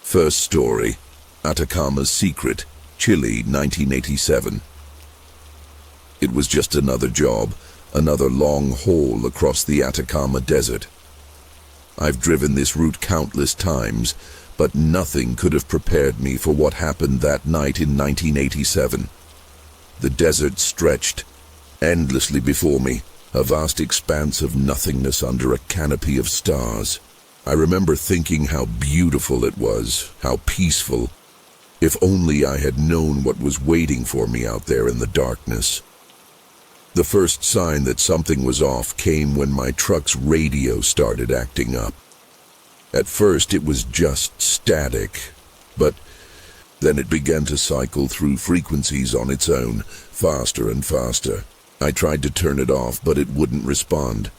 First story, Atacama's Secret, Chile, 1987. It was just another job, another long haul across the Atacama Desert. I've driven this route countless times, but nothing could have prepared me for what happened that night in 1987. The desert stretched endlessly before me, a vast expanse of nothingness under a canopy of stars. I remember thinking how beautiful it was, how peaceful. If only I had known what was waiting for me out there in the darkness. The first sign that something was off came when my truck's radio started acting up. At first it was just static, but then it began to cycle through frequencies on its own, faster and faster. I tried to turn it off, but it wouldn't respond.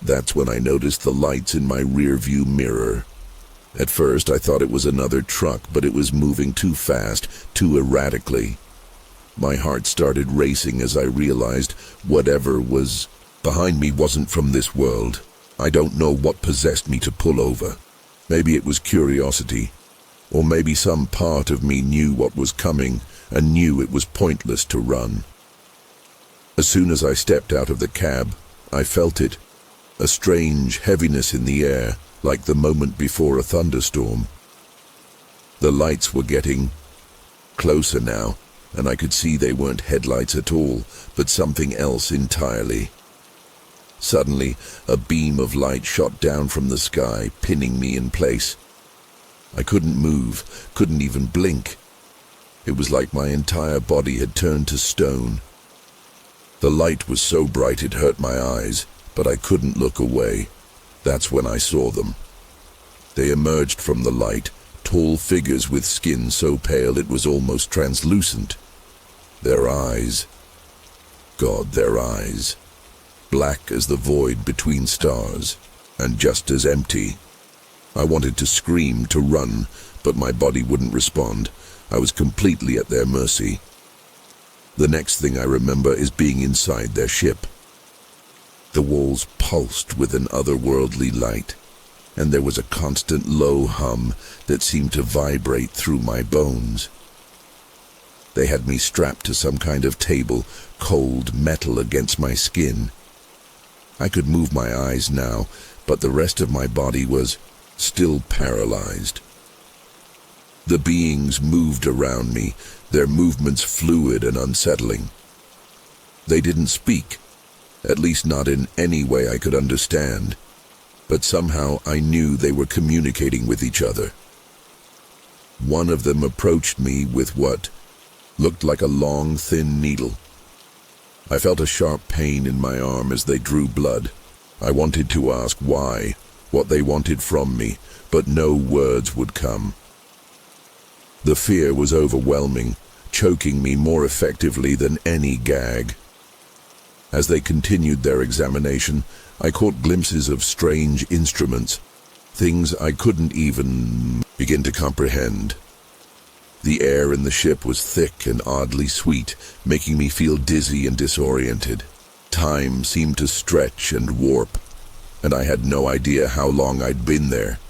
That's when I noticed the lights in my rearview mirror. At first I thought it was another truck, but it was moving too fast, too erratically. My heart started racing as I realized whatever was behind me wasn't from this world. I don't know what possessed me to pull over. Maybe it was curiosity, or maybe some part of me knew what was coming and knew it was pointless to run. As soon as I stepped out of the cab, I felt it. A strange heaviness in the air, like the moment before a thunderstorm. The lights were getting closer now, and I could see they weren't headlights at all, but something else entirely. Suddenly, a beam of light shot down from the sky, pinning me in place. I couldn't move, couldn't even blink. It was like my entire body had turned to stone. The light was so bright it hurt my eyes, but I couldn't look away. That's when I saw them. They emerged from the light, tall figures with skin so pale it was almost translucent. Their eyes, God, their eyes, black as the void between stars, and just as empty. I wanted to scream, to run, but my body wouldn't respond. I was completely at their mercy. The next thing I remember is being inside their ship. The walls pulsed with an otherworldly light, and there was a constant low hum that seemed to vibrate through my bones. They had me strapped to some kind of table, cold metal against my skin. I could move my eyes now, but the rest of my body was still paralyzed. The beings moved around me, their movements fluid and unsettling. They didn't speak, at least not in any way I could understand, but somehow I knew they were communicating with each other. One of them approached me with what looked like a long, thin needle. I felt a sharp pain in my arm as they drew blood. I wanted to ask why, what they wanted from me, but no words would come. The fear was overwhelming, choking me more effectively than any gag. As they continued their examination, I caught glimpses of strange instruments, things I couldn't even begin to comprehend. The air in the ship was thick and oddly sweet, making me feel dizzy and disoriented. Time seemed to stretch and warp, and I had no idea how long I'd been there.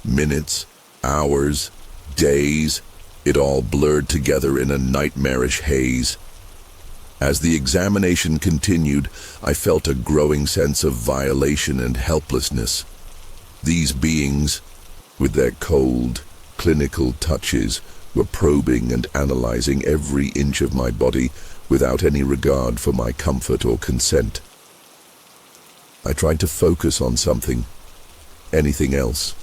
Minutes, hours, days, it all blurred together in a nightmarish haze. As the examination continued, I felt a growing sense of violation and helplessness. These beings, with their cold, clinical touches, were probing and analyzing every inch of my body without any regard for my comfort or consent. I tried to focus on something, anything else,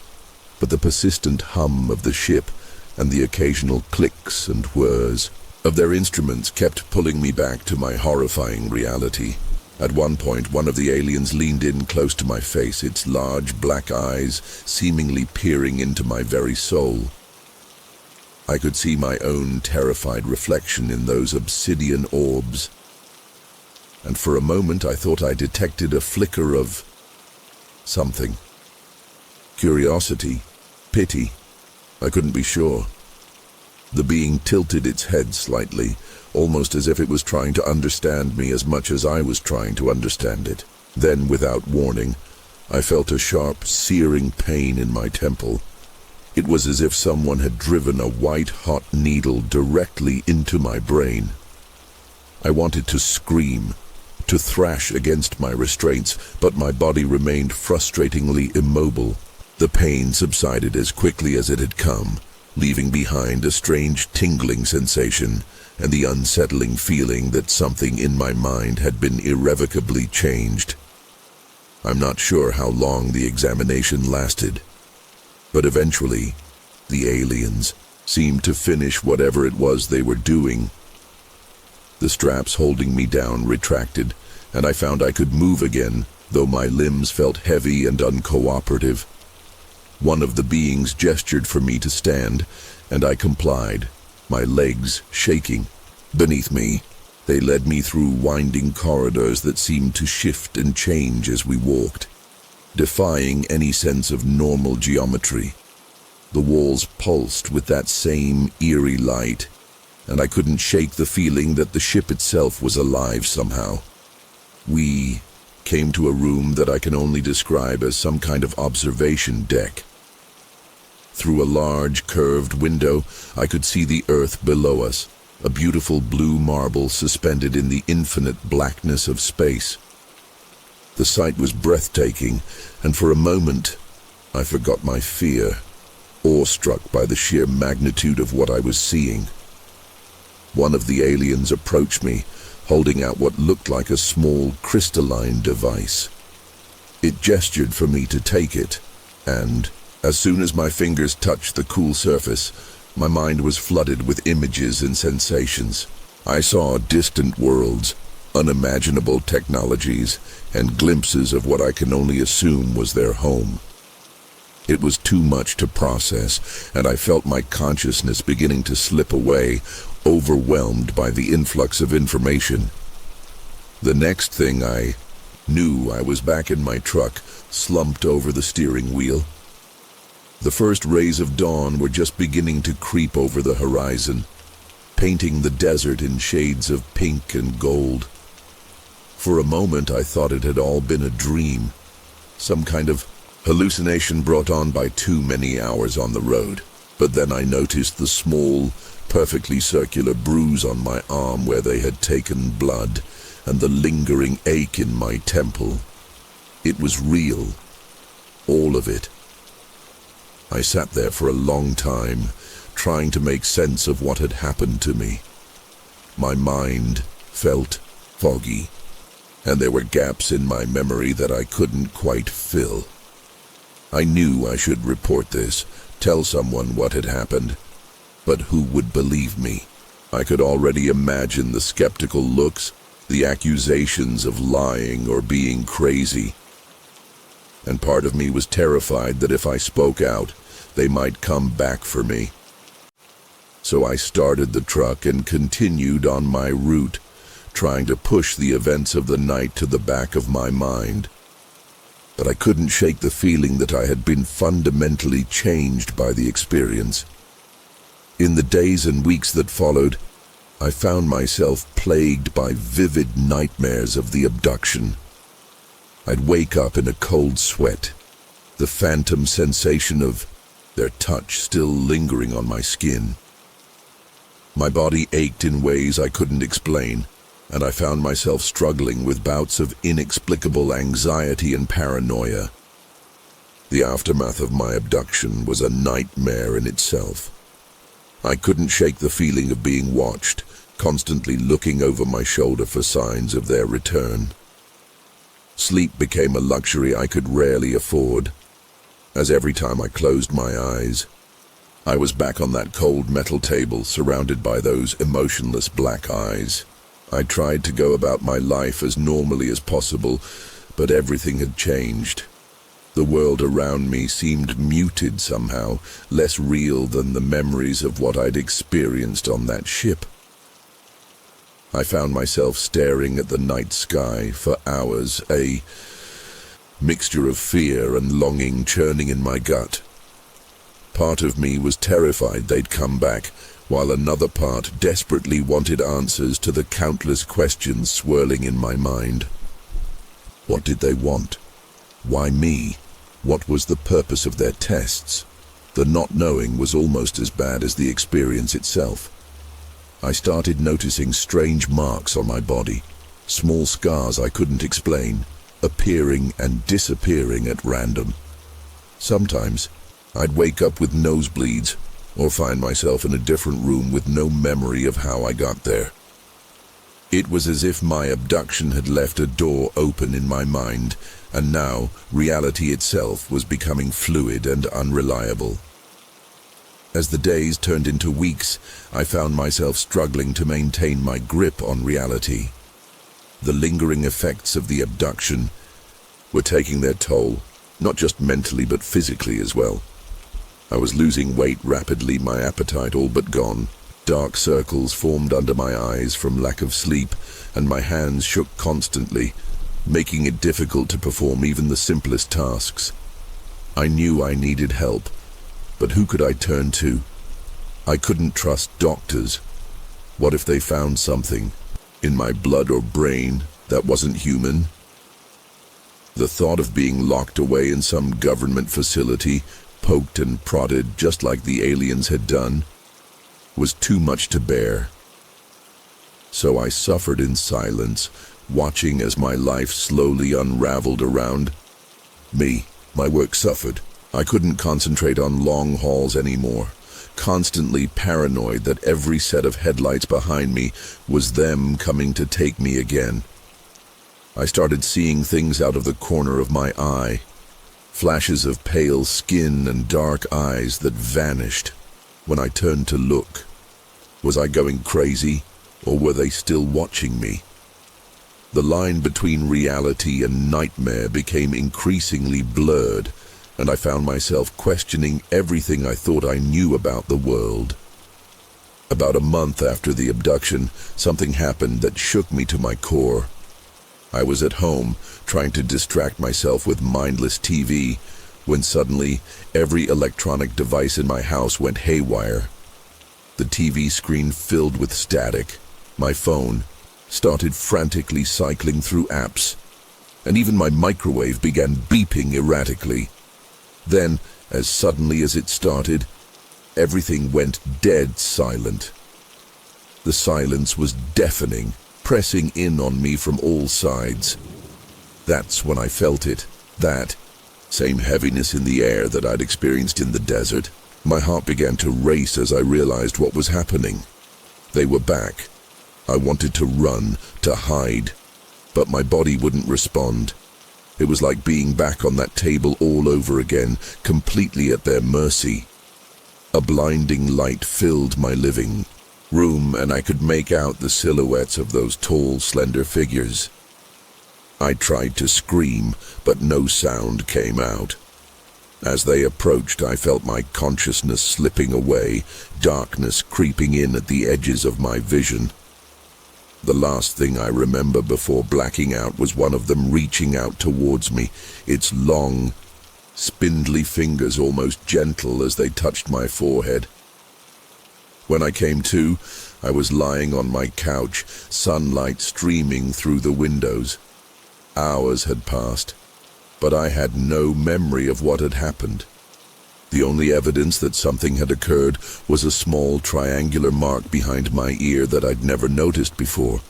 but the persistent hum of the ship and the occasional clicks and whirs of their instruments kept pulling me back to my horrifying reality. At one point, one of the aliens leaned in close to my face, its large black eyes seemingly peering into my very soul. I could see my own terrified reflection in those obsidian orbs, and for a moment I thought I detected a flicker of something. Curiosity, pity, I couldn't be sure. The being tilted its head slightly, almost as if it was trying to understand me as much as I was trying to understand it. Then, without warning, I felt a sharp, searing pain in my temple. It was as if someone had driven a white-hot needle directly into my brain. I wanted to scream, to thrash against my restraints, but my body remained frustratingly immobile. The pain subsided as quickly as it had come, leaving behind a strange tingling sensation and the unsettling feeling that something in my mind had been irrevocably changed. I'm not sure how long the examination lasted, but eventually, the aliens seemed to finish whatever it was they were doing. The straps holding me down retracted, and I found I could move again, though my limbs felt heavy and uncooperative. One of the beings gestured for me to stand, and I complied, my legs shaking. Beneath me, they led me through winding corridors that seemed to shift and change as we walked, defying any sense of normal geometry. The walls pulsed with that same eerie light, and I couldn't shake the feeling that the ship itself was alive somehow. We came to a room that I can only describe as some kind of observation deck. Through a large, curved window, I could see the earth below us, a beautiful blue marble suspended in the infinite blackness of space. The sight was breathtaking, and for a moment, I forgot my fear, awestruck by the sheer magnitude of what I was seeing. One of the aliens approached me, holding out what looked like a small crystalline device. It gestured for me to take it, and as soon as my fingers touched the cool surface, my mind was flooded with images and sensations. I saw distant worlds, unimaginable technologies, and glimpses of what I can only assume was their home. It was too much to process, and I felt my consciousness beginning to slip away, overwhelmed by the influx of information. The next thing I knew, I was back in my truck, slumped over the steering wheel. The first rays of dawn were just beginning to creep over the horizon, painting the desert in shades of pink and gold. For a moment I thought it had all been a dream, some kind of hallucination brought on by too many hours on the road. But then I noticed the small, perfectly circular bruise on my arm where they had taken blood, and the lingering ache in my temple. It was real, all of it. I sat there for a long time, trying to make sense of what had happened to me. My mind felt foggy, and there were gaps in my memory that I couldn't quite fill. I knew I should report this, tell someone what had happened, but who would believe me? I could already imagine the skeptical looks, the accusations of lying or being crazy. And part of me was terrified that if I spoke out, they might come back for me. So I started the truck and continued on my route, trying to push the events of the night to the back of my mind. But I couldn't shake the feeling that I had been fundamentally changed by the experience. In the days and weeks that followed, I found myself plagued by vivid nightmares of the abduction. I'd wake up in a cold sweat, the phantom sensation of their touch still lingering on my skin. My body ached in ways I couldn't explain, and I found myself struggling with bouts of inexplicable anxiety and paranoia. The aftermath of my abduction was a nightmare in itself. I couldn't shake the feeling of being watched, constantly looking over my shoulder for signs of their return. Sleep became a luxury I could rarely afford, as every time I closed my eyes, I was back on that cold metal table surrounded by those emotionless black eyes. I tried to go about my life as normally as possible, but everything had changed. The world around me seemed muted somehow, less real than the memories of what I'd experienced on that ship. I found myself staring at the night sky for hours, a mixture of fear and longing churning in my gut. Part of me was terrified they'd come back, while another part desperately wanted answers to the countless questions swirling in my mind. What did they want? Why me? What was the purpose of their tests? The not knowing was almost as bad as the experience itself. I started noticing strange marks on my body, small scars I couldn't explain, appearing and disappearing at random. Sometimes, I'd wake up with nosebleeds, or find myself in a different room with no memory of how I got there. It was as if my abduction had left a door open in my mind, and now reality itself was becoming fluid and unreliable. As the days turned into weeks, I found myself struggling to maintain my grip on reality. The lingering effects of the abduction were taking their toll, not just mentally but physically as well. I was losing weight rapidly, my appetite all but gone. Dark circles formed under my eyes from lack of sleep, and my hands shook constantly, making it difficult to perform even the simplest tasks. I knew I needed help, but who could I turn to? I couldn't trust doctors. What if they found something in my blood or brain that wasn't human? The thought of being locked away in some government facility, poked and prodded just like the aliens had done, was too much to bear. So I suffered in silence, watching as my life slowly unraveled around me. My work suffered. I couldn't concentrate on long hauls anymore, constantly paranoid that every set of headlights behind me was them coming to take me again. I started seeing things out of the corner of my eye, flashes of pale skin and dark eyes that vanished when I turned to look. Was I going crazy, or were they still watching me? The line between reality and nightmare became increasingly blurred, and I found myself questioning everything I thought I knew about the world. About a month after the abduction, something happened that shook me to my core. I was at home, trying to distract myself with mindless TV, when suddenly every electronic device in my house went haywire. The TV screen filled with static. My phone started frantically cycling through apps, and even my microwave began beeping erratically. Then, as suddenly as it started, everything went dead silent. The silence was deafening, pressing in on me from all sides. That's when I felt it, that same heaviness in the air that I'd experienced in the desert. My heart began to race as I realized what was happening. They were back. I wanted to run, to hide, but my body wouldn't respond. It was like being back on that table all over again, completely at their mercy. A blinding light filled my living room, and I could make out the silhouettes of those tall, slender figures. I tried to scream, but no sound came out. As they approached, I felt my consciousness slipping away, darkness creeping in at the edges of my vision. The last thing I remember before blacking out was one of them reaching out towards me, its long, spindly fingers almost gentle as they touched my forehead. When I came to, I was lying on my couch, sunlight streaming through the windows. Hours had passed, but I had no memory of what had happened. The only evidence that something had occurred was a small triangular mark behind my ear that I'd never noticed before.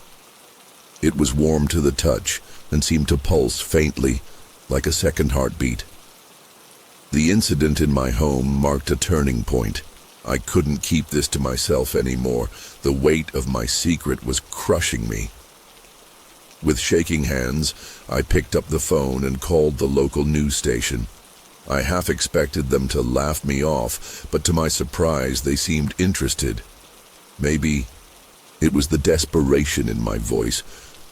It was warm to the touch and seemed to pulse faintly, like a second heartbeat. The incident in my home marked a turning point. I couldn't keep this to myself anymore. The weight of my secret was crushing me. With shaking hands, I picked up the phone and called the local news station. I half expected them to laugh me off, but to my surprise, they seemed interested. Maybe it was the desperation in my voice,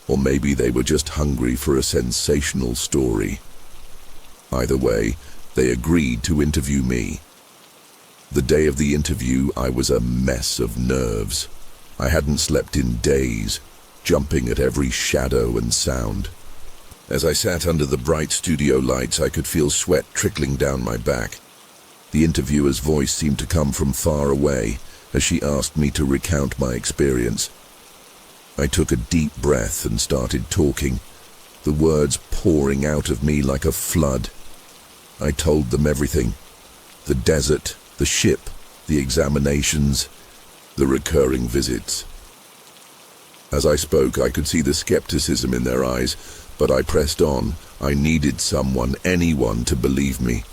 or maybe they were just hungry for a sensational story. Either way, they agreed to interview me. The day of the interview, I was a mess of nerves. I hadn't slept in days, jumping at every shadow and sound. As I sat under the bright studio lights, I could feel sweat trickling down my back. The interviewer's voice seemed to come from far away as she asked me to recount my experience. I took a deep breath and started talking, the words pouring out of me like a flood. I told them everything. The desert, The ship, the examinations, the recurring visits. As I spoke, I could see the skepticism in their eyes, but I pressed on. I needed someone, anyone, to believe me.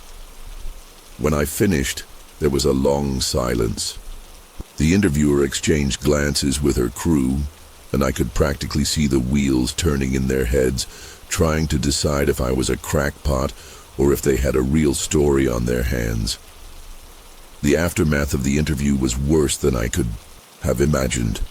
When I finished, there was a long silence. The interviewer exchanged glances with her crew, and I could practically see the wheels turning in their heads, trying to decide if I was a crackpot or if they had a real story on their hands. The aftermath of the interview was worse than I could have imagined.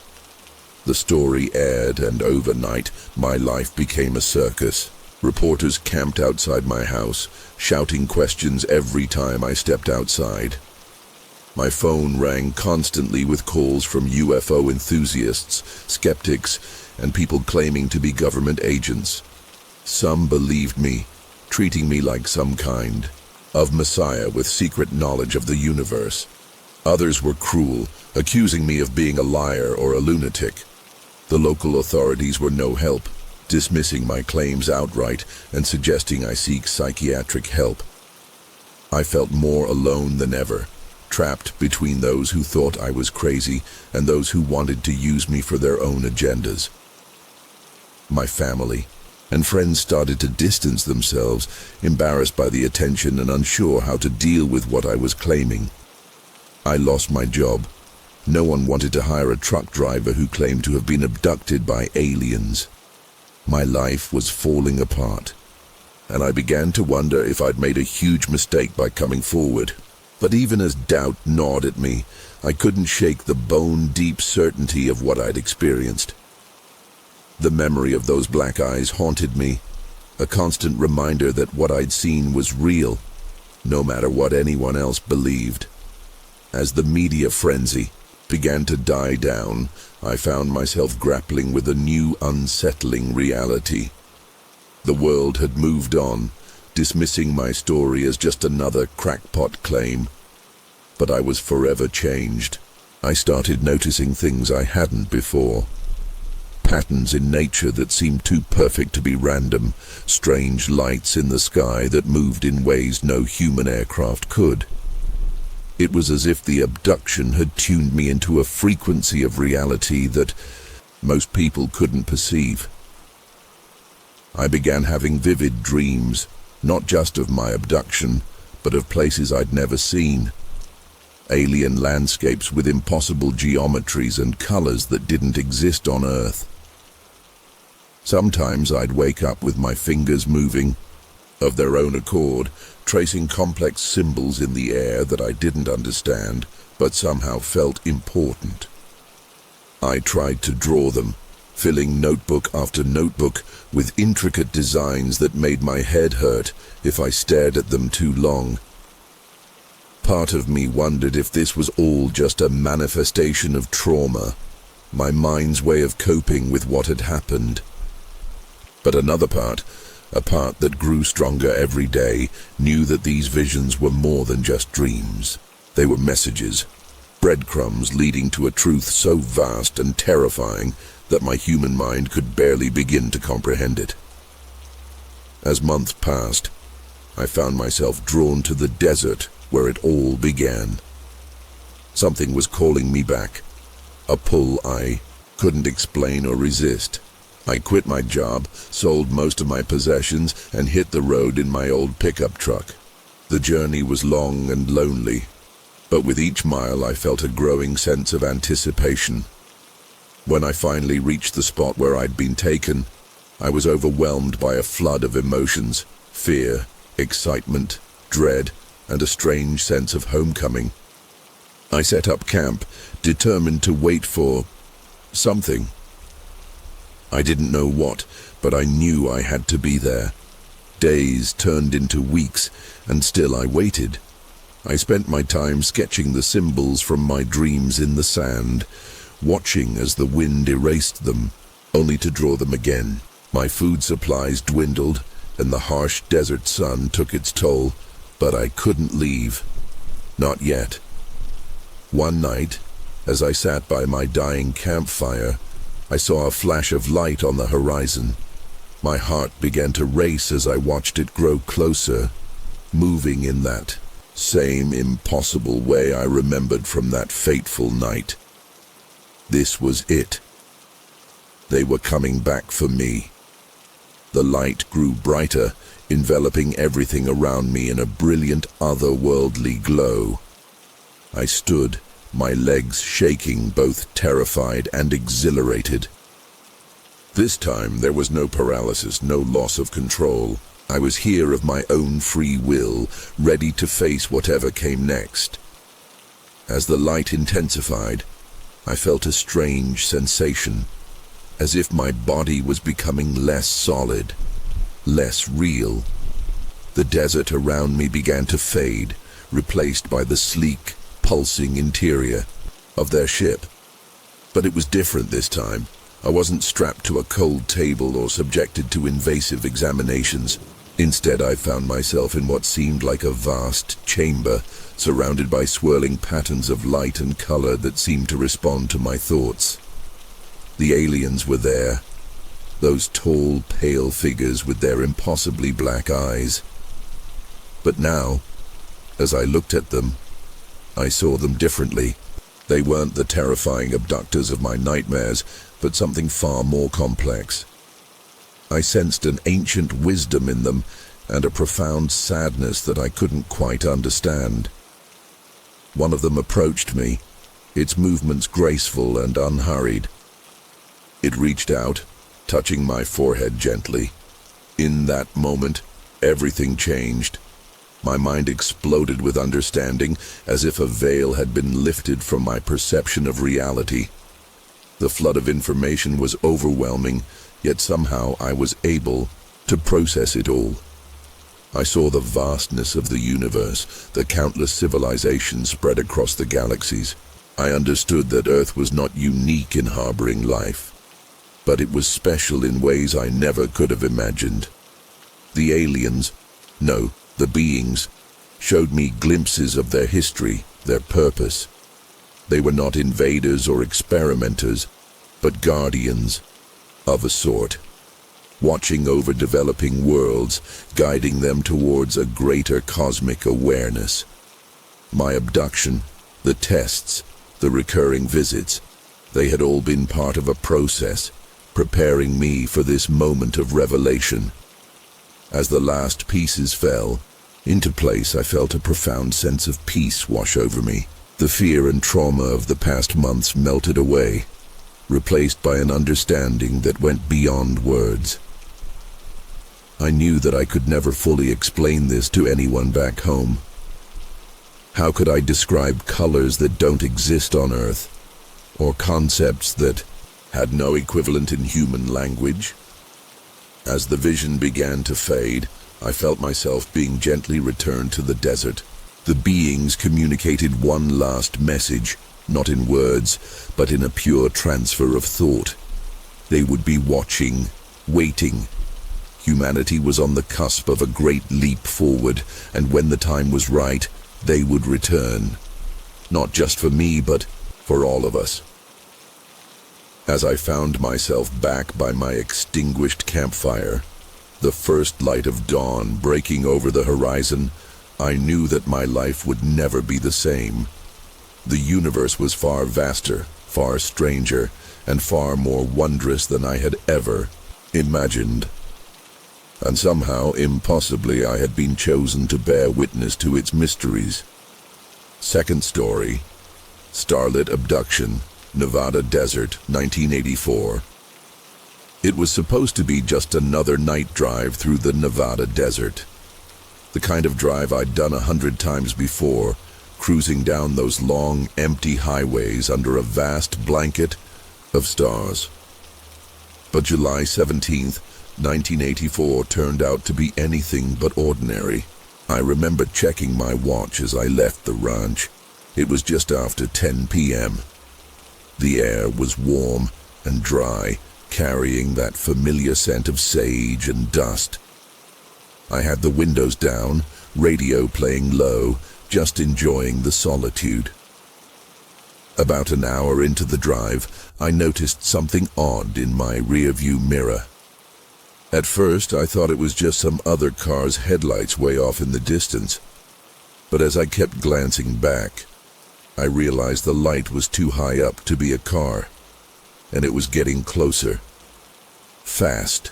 The story aired, and overnight, my life became a circus. Reporters camped outside my house, shouting questions every time I stepped outside. My phone rang constantly with calls from UFO enthusiasts, skeptics, and people claiming to be government agents. Some believed me, treating me like some kind of messiah with secret knowledge of the universe. Others were cruel, accusing me of being a liar or a lunatic. The local authorities were no help, dismissing my claims outright and suggesting I seek psychiatric help. I felt more alone than ever, trapped between those who thought I was crazy and those who wanted to use me for their own agendas. My family and friends started to distance themselves, embarrassed by the attention and unsure how to deal with what I was claiming. I lost my job. No one wanted to hire a truck driver who claimed to have been abducted by aliens. My life was falling apart, and I began to wonder if I'd made a huge mistake by coming forward. But even as doubt gnawed at me, I couldn't shake the bone-deep certainty of what I'd experienced. The memory of those black eyes haunted me, a constant reminder that what I'd seen was real, no matter what anyone else believed. As the media frenzy began to die down, I found myself grappling with a new, unsettling reality. The world had moved on, dismissing my story as just another crackpot claim. But I was forever changed. I started noticing things I hadn't before. Patterns in nature that seemed too perfect to be random, strange lights in the sky that moved in ways no human aircraft could. It was as if the abduction had tuned me into a frequency of reality that most people couldn't perceive. I began having vivid dreams, not just of my abduction, but of places I'd never seen. Alien landscapes with impossible geometries and colors that didn't exist on Earth. Sometimes I'd wake up with my fingers moving, of their own accord, tracing complex symbols in the air that I didn't understand, but somehow felt important. I tried to draw them, filling notebook after notebook with intricate designs that made my head hurt if I stared at them too long. Part of me wondered if this was all just a manifestation of trauma, my mind's way of coping with what had happened. But another part, a part that grew stronger every day, knew that these visions were more than just dreams. They were messages, breadcrumbs leading to a truth so vast and terrifying that my human mind could barely begin to comprehend it. As months passed, I found myself drawn to the desert where it all began. Something was calling me back, a pull I couldn't explain or resist. I quit my job, sold most of my possessions, and hit the road in my old pickup truck. The journey was long and lonely, but with each mile I felt a growing sense of anticipation. When I finally reached the spot where I'd been taken, I was overwhelmed by a flood of emotions: fear, excitement, dread, and a strange sense of homecoming. I set up camp, determined to wait for something. I didn't know what, but I knew I had to be there. Days turned into weeks, and still I waited. I spent my time sketching the symbols from my dreams in the sand, watching as the wind erased them, only to draw them again. My food supplies dwindled, and the harsh desert sun took its toll, but I couldn't leave. Not yet. One night, as I sat by my dying campfire, I saw a flash of light on the horizon. My heart began to race as I watched it grow closer, moving in that same impossible way I remembered from that fateful night. This was it. They were coming back for me. The light grew brighter, enveloping everything around me in a brilliant, otherworldly glow. I stood, my legs shaking, both terrified and exhilarated. This time there was no paralysis, no loss of control. I was here of my own free will, ready to face whatever came next. As the light intensified, I felt a strange sensation, as if my body was becoming less solid, less real. The desert around me began to fade, replaced by the sleek, pulsing interior of their ship. But it was different this time. I wasn't strapped to a cold table or subjected to invasive examinations. Instead, I found myself in what seemed like a vast chamber, surrounded by swirling patterns of light and color that seemed to respond to my thoughts. The aliens were there, those tall, pale figures with their impossibly black eyes. But now, as I looked at them, I saw them differently. They weren't the terrifying abductors of my nightmares, but something far more complex. I sensed an ancient wisdom in them and a profound sadness that I couldn't quite understand. One of them approached me, its movements graceful and unhurried. It reached out, touching my forehead gently. In that moment, everything changed. My mind exploded with understanding, as if a veil had been lifted from my perception of reality. The flood of information was overwhelming, yet somehow I was able to process it all. I saw the vastness of the universe, the countless civilizations spread across the galaxies. I understood that Earth was not unique in harboring life, but it was special in ways I never could have imagined. The aliens, no, the beings, showed me glimpses of their history, their purpose. They were not invaders or experimenters, but guardians of a sort, watching over developing worlds, guiding them towards a greater cosmic awareness. My abduction, the tests, the recurring visits, they had all been part of a process, preparing me for this moment of revelation. As the last pieces fell into place, I felt a profound sense of peace wash over me. The fear and trauma of the past months melted away, replaced by an understanding that went beyond words. I knew that I could never fully explain this to anyone back home. How could I describe colors that don't exist on Earth, or concepts that had no equivalent in human language? As the vision began to fade, I felt myself being gently returned to the desert. The beings communicated one last message, not in words, but in a pure transfer of thought. They would be watching, waiting. Humanity was on the cusp of a great leap forward, and when the time was right, they would return. Not just for me, but for all of us. As I found myself back by my extinguished campfire, the first light of dawn breaking over the horizon, I knew that my life would never be the same. The universe was far vaster, far stranger, and far more wondrous than I had ever imagined. And somehow, impossibly, I had been chosen to bear witness to its mysteries. Second story, Starlit Abduction, Nevada Desert, 1984. It was supposed to be just another night drive through the Nevada desert. The kind of drive I'd done 100 times before, cruising down those long, empty highways under a vast blanket of stars. But July 17th, 1984 turned out to be anything but ordinary. I remember checking my watch as I left the ranch. It was just after 10 p.m. The air was warm and dry, carrying that familiar scent of sage and dust. I had the windows down, radio playing low, just enjoying the solitude. About an hour into the drive, I noticed something odd in my rearview mirror. At first, I thought it was just some other car's headlights way off in the distance. But as I kept glancing back, I realized the light was too high up to be a car, and it was getting closer. Fast.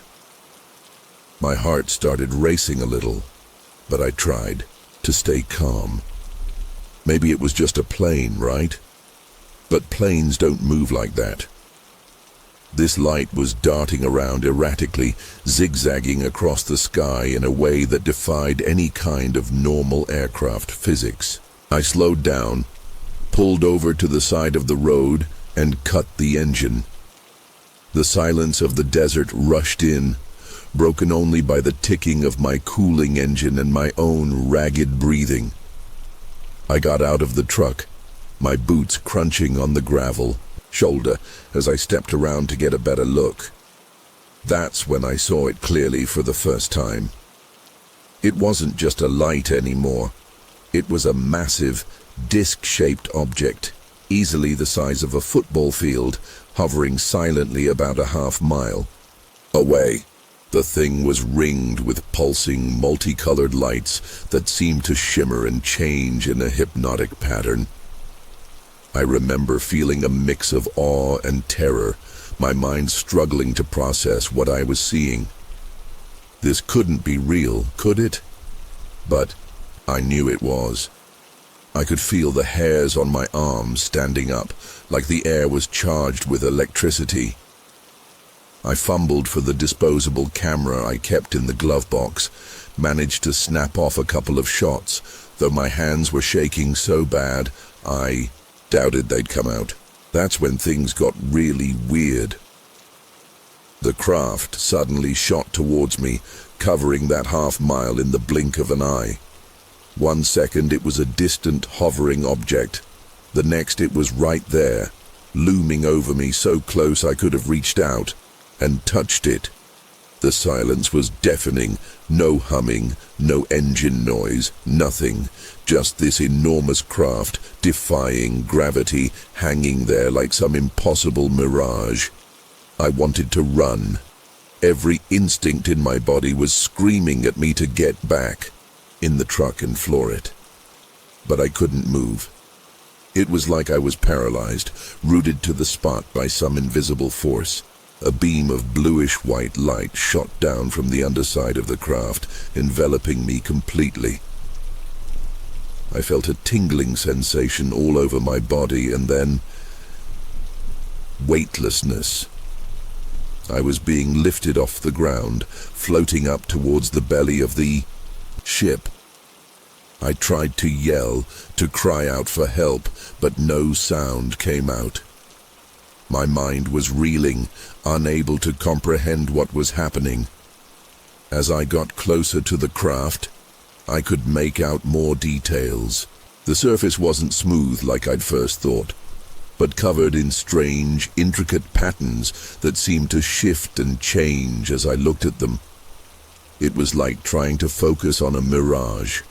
My heart started racing a little, but I tried to stay calm. Maybe it was just a plane, right? But planes don't move like that. This light was darting around erratically, zigzagging across the sky in a way that defied any kind of normal aircraft physics. I slowed down, pulled over to the side of the road, and cut the engine. The silence of the desert rushed in, broken only by the ticking of my cooling engine and my own ragged breathing. I got out of the truck, my boots crunching on the gravel shoulder as I stepped around to get a better look. That's when I saw it clearly for the first time. It wasn't just a light anymore. It was a massive, disc-shaped object, easily the size of a football field, hovering silently about a half-mile away. The thing was ringed with pulsing, multicolored lights that seemed to shimmer and change in a hypnotic pattern. I remember feeling a mix of awe and terror, my mind struggling to process what I was seeing. This couldn't be real, could it? But I knew it was. I could feel the hairs on my arms standing up, like the air was charged with electricity. I fumbled for the disposable camera I kept in the glove box, managed to snap off a couple of shots, though my hands were shaking so bad I doubted they'd come out. That's when things got really weird. The craft suddenly shot towards me, covering that half-mile in the blink of an eye. 1 second it was a distant, hovering object. The next it was right there, looming over me so close I could have reached out and touched it. The silence was deafening, no humming, no engine noise, nothing. Just this enormous craft, defying gravity, hanging there like some impossible mirage. I wanted to run. Every instinct in my body was screaming at me to get back in the truck and floor it. But I couldn't move. It was like I was paralyzed, rooted to the spot by some invisible force. A beam of bluish-white light shot down from the underside of the craft, enveloping me completely. I felt a tingling sensation all over my body, and then weightlessness. I was being lifted off the ground, floating up towards the belly of the ship. I tried to yell, to cry out for help, but no sound came out. My mind was reeling, unable to comprehend what was happening. As I got closer to the craft, I could make out more details. The surface wasn't smooth like I'd first thought, but covered in strange, intricate patterns that seemed to shift and change as I looked at them. It was like trying to focus on a mirage,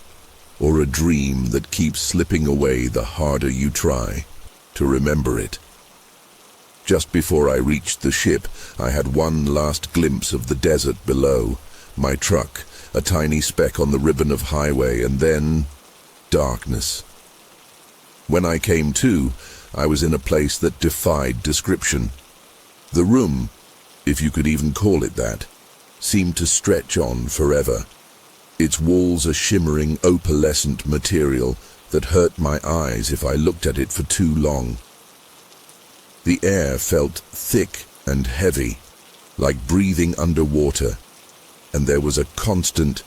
or a dream that keeps slipping away the harder you try to remember it. Just before I reached the ship, I had one last glimpse of the desert below, my truck, a tiny speck on the ribbon of highway, and then darkness. When I came to, I was in a place that defied description. The room, if you could even call it that, seemed to stretch on forever. Its walls a shimmering, opalescent material that hurt my eyes if I looked at it for too long. The air felt thick and heavy, like breathing underwater, and there was a constant,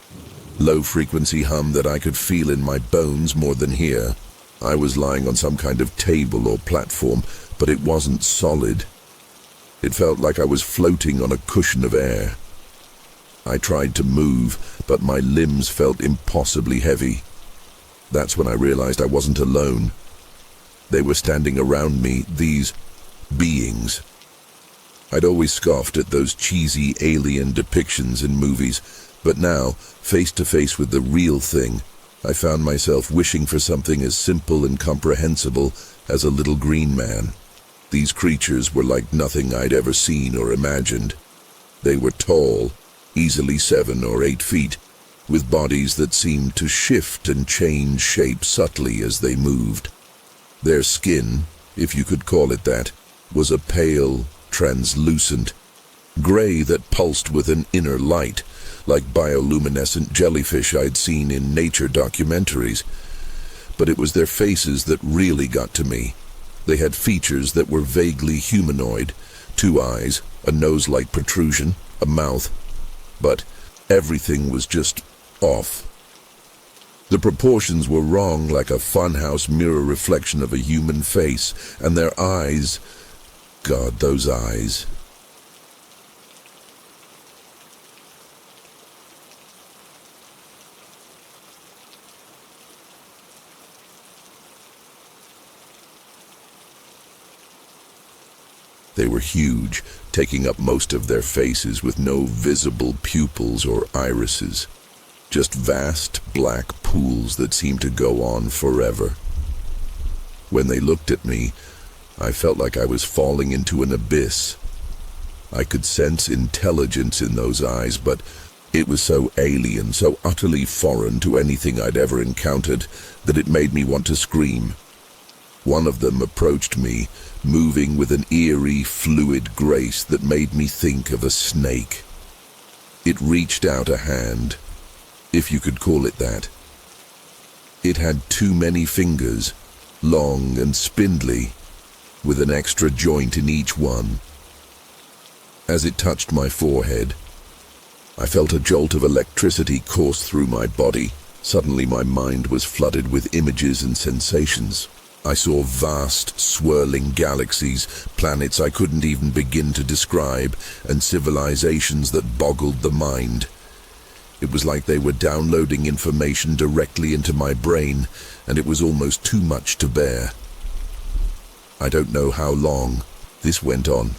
low-frequency hum that I could feel in my bones more than hear. I was lying on some kind of table or platform, but it wasn't solid. It felt like I was floating on a cushion of air. I tried to move, but my limbs felt impossibly heavy. That's when I realized I wasn't alone. They were standing around me, these beings. I'd always scoffed at those cheesy alien depictions in movies, but now, face to face with the real thing, I found myself wishing for something as simple and comprehensible as a little green man. These creatures were like nothing I'd ever seen or imagined. They were tall, easily 7 or 8 feet, with bodies that seemed to shift and change shape subtly as they moved. Their skin, if you could call it that, was a pale, translucent gray that pulsed with an inner light, like bioluminescent jellyfish I'd seen in nature documentaries. But it was their faces that really got to me. They had features that were vaguely humanoid, 2 eyes, a nose-like protrusion, a mouth, but everything was just off. The proportions were wrong, like a funhouse mirror reflection of a human face, and their eyes, God, those eyes. They were huge, taking up most of their faces with no visible pupils or irises. Just vast black pools that seemed to go on forever. When they looked at me, I felt like I was falling into an abyss. I could sense intelligence in those eyes, but it was so alien, so utterly foreign to anything I'd ever encountered, that it made me want to scream. One of them approached me, moving with an eerie, fluid grace that made me think of a snake. It reached out a hand, if you could call it that. It had too many fingers, long and spindly, with an extra joint in each one. As it touched my forehead, I felt a jolt of electricity course through my body. Suddenly my mind was flooded with images and sensations. I saw vast, swirling galaxies, planets I couldn't even begin to describe, and civilizations that boggled the mind. It was like they were downloading information directly into my brain, and it was almost too much to bear. I don't know how long this went on.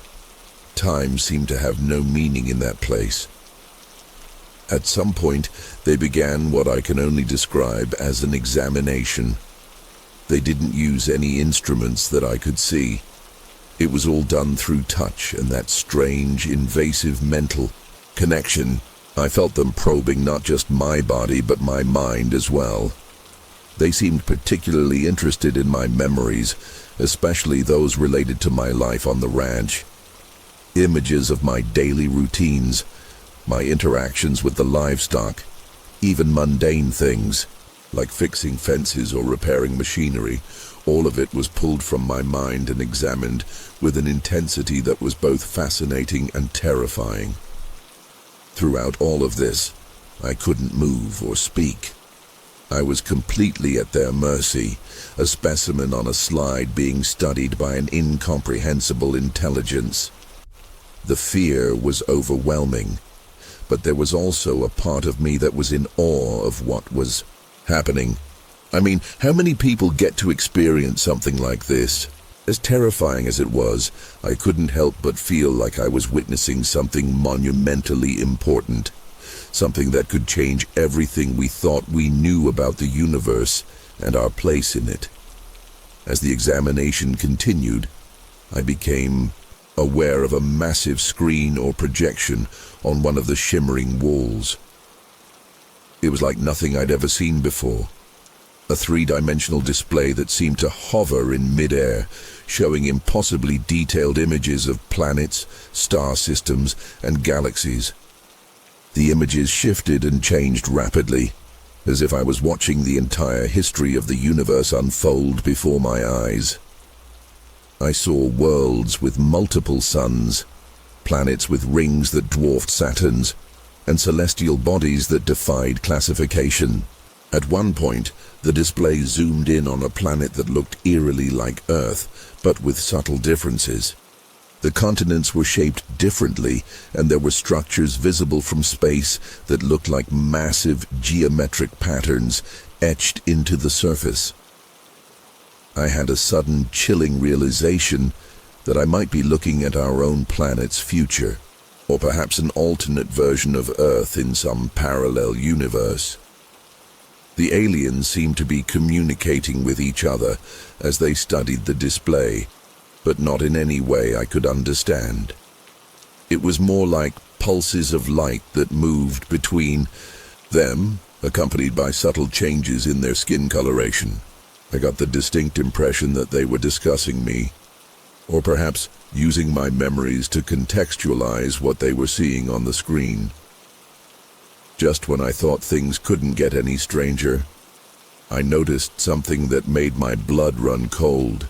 Time seemed to have no meaning in that place. At some point, they began what I can only describe as an examination. They didn't use any instruments that I could see. It was all done through touch and that strange, invasive mental connection. I felt them probing not just my body, but my mind as well. They seemed particularly interested in my memories, especially those related to my life on the ranch. Images of my daily routines, my interactions with the livestock, even mundane things, like fixing fences or repairing machinery. All of it was pulled from my mind and examined with an intensity that was both fascinating and terrifying. Throughout all of this, I couldn't move or speak. I was completely at their mercy, a specimen on a slide being studied by an incomprehensible intelligence. The fear was overwhelming, but there was also a part of me that was in awe of what was happening. I mean, how many people get to experience something like this? As terrifying as it was, I couldn't help but feel like I was witnessing something monumentally important, something that could change everything we thought we knew about the universe and our place in it. As the examination continued, I became aware of a massive screen or projection on one of the shimmering walls. It was like nothing I'd ever seen before. A 3-dimensional display that seemed to hover in midair, showing impossibly detailed images of planets, star systems, and galaxies. The images shifted and changed rapidly, as if I was watching the entire history of the universe unfold before my eyes. I saw worlds with multiple suns, planets with rings that dwarfed Saturn's, and celestial bodies that defied classification. At one point, the display zoomed in on a planet that looked eerily like Earth, but with subtle differences. The continents were shaped differently, and there were structures visible from space that looked like massive geometric patterns etched into the surface. I had a sudden chilling realization that I might be looking at our own planet's future, or perhaps an alternate version of Earth in some parallel universe. The aliens seemed to be communicating with each other as they studied the display, but not in any way I could understand. It was more like pulses of light that moved between Them, accompanied by subtle changes in their skin coloration. I got the distinct impression that they were discussing me, or perhaps using my memories to contextualize what they were seeing on the screen. Just when I thought things couldn't get any stranger, I noticed something that made my blood run cold.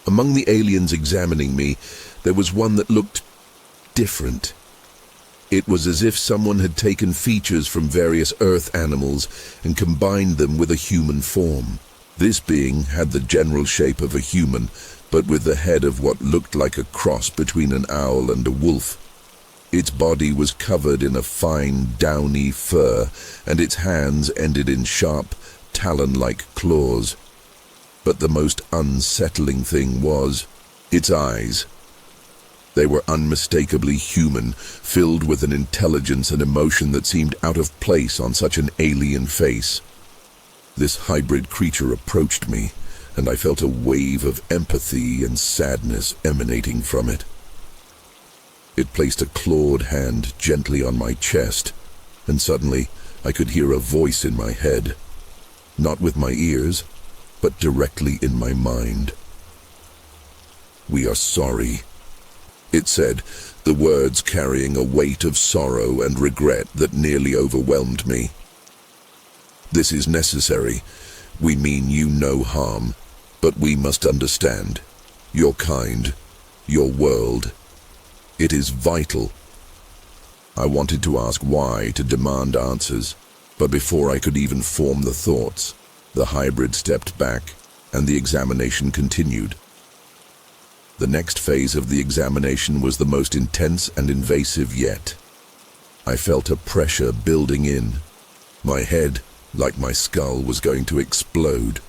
Among the aliens examining me, there was one that looked different. It was as if someone had taken features from various Earth animals and combined them with a human form. This being had the general shape of a human, but with the head of what looked like a cross between an owl and a wolf. Its body was covered in a fine, downy fur, and its hands ended in sharp, talon-like claws. But the most unsettling thing was its eyes. They were unmistakably human, filled with an intelligence and emotion that seemed out of place on such an alien face. This hybrid creature approached me, and I felt a wave of empathy and sadness emanating from it. It placed a clawed hand gently on my chest, and suddenly I could hear a voice in my head, not with my ears, but directly in my mind. "We are sorry," it said, the words carrying a weight of sorrow and regret that nearly overwhelmed me. "This is necessary. We mean you no harm, but we must understand. Your kind, your world. It is vital." I wanted to ask why, to demand answers, but before I could even form the thoughts, the hybrid stepped back, and the examination continued. The next phase of the examination was the most intense and invasive yet. I felt a pressure building in. My head, like my skull, was going to explode.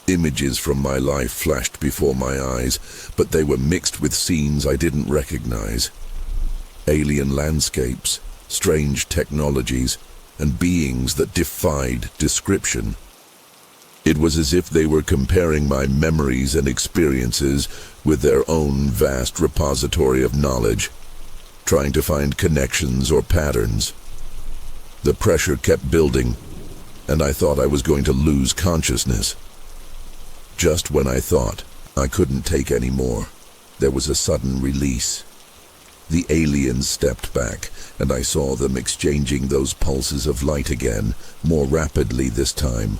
Images from my life flashed before my eyes, but they were mixed with scenes I didn't recognize. Alien landscapes, strange technologies, and beings that defied description. It was as if they were comparing my memories and experiences with their own vast repository of knowledge, trying to find connections or patterns. The pressure kept building, and I thought I was going to lose consciousness. Just when I thought I couldn't take any more, there was a sudden release. The aliens stepped back, and I saw them exchanging those pulses of light again, more rapidly this time.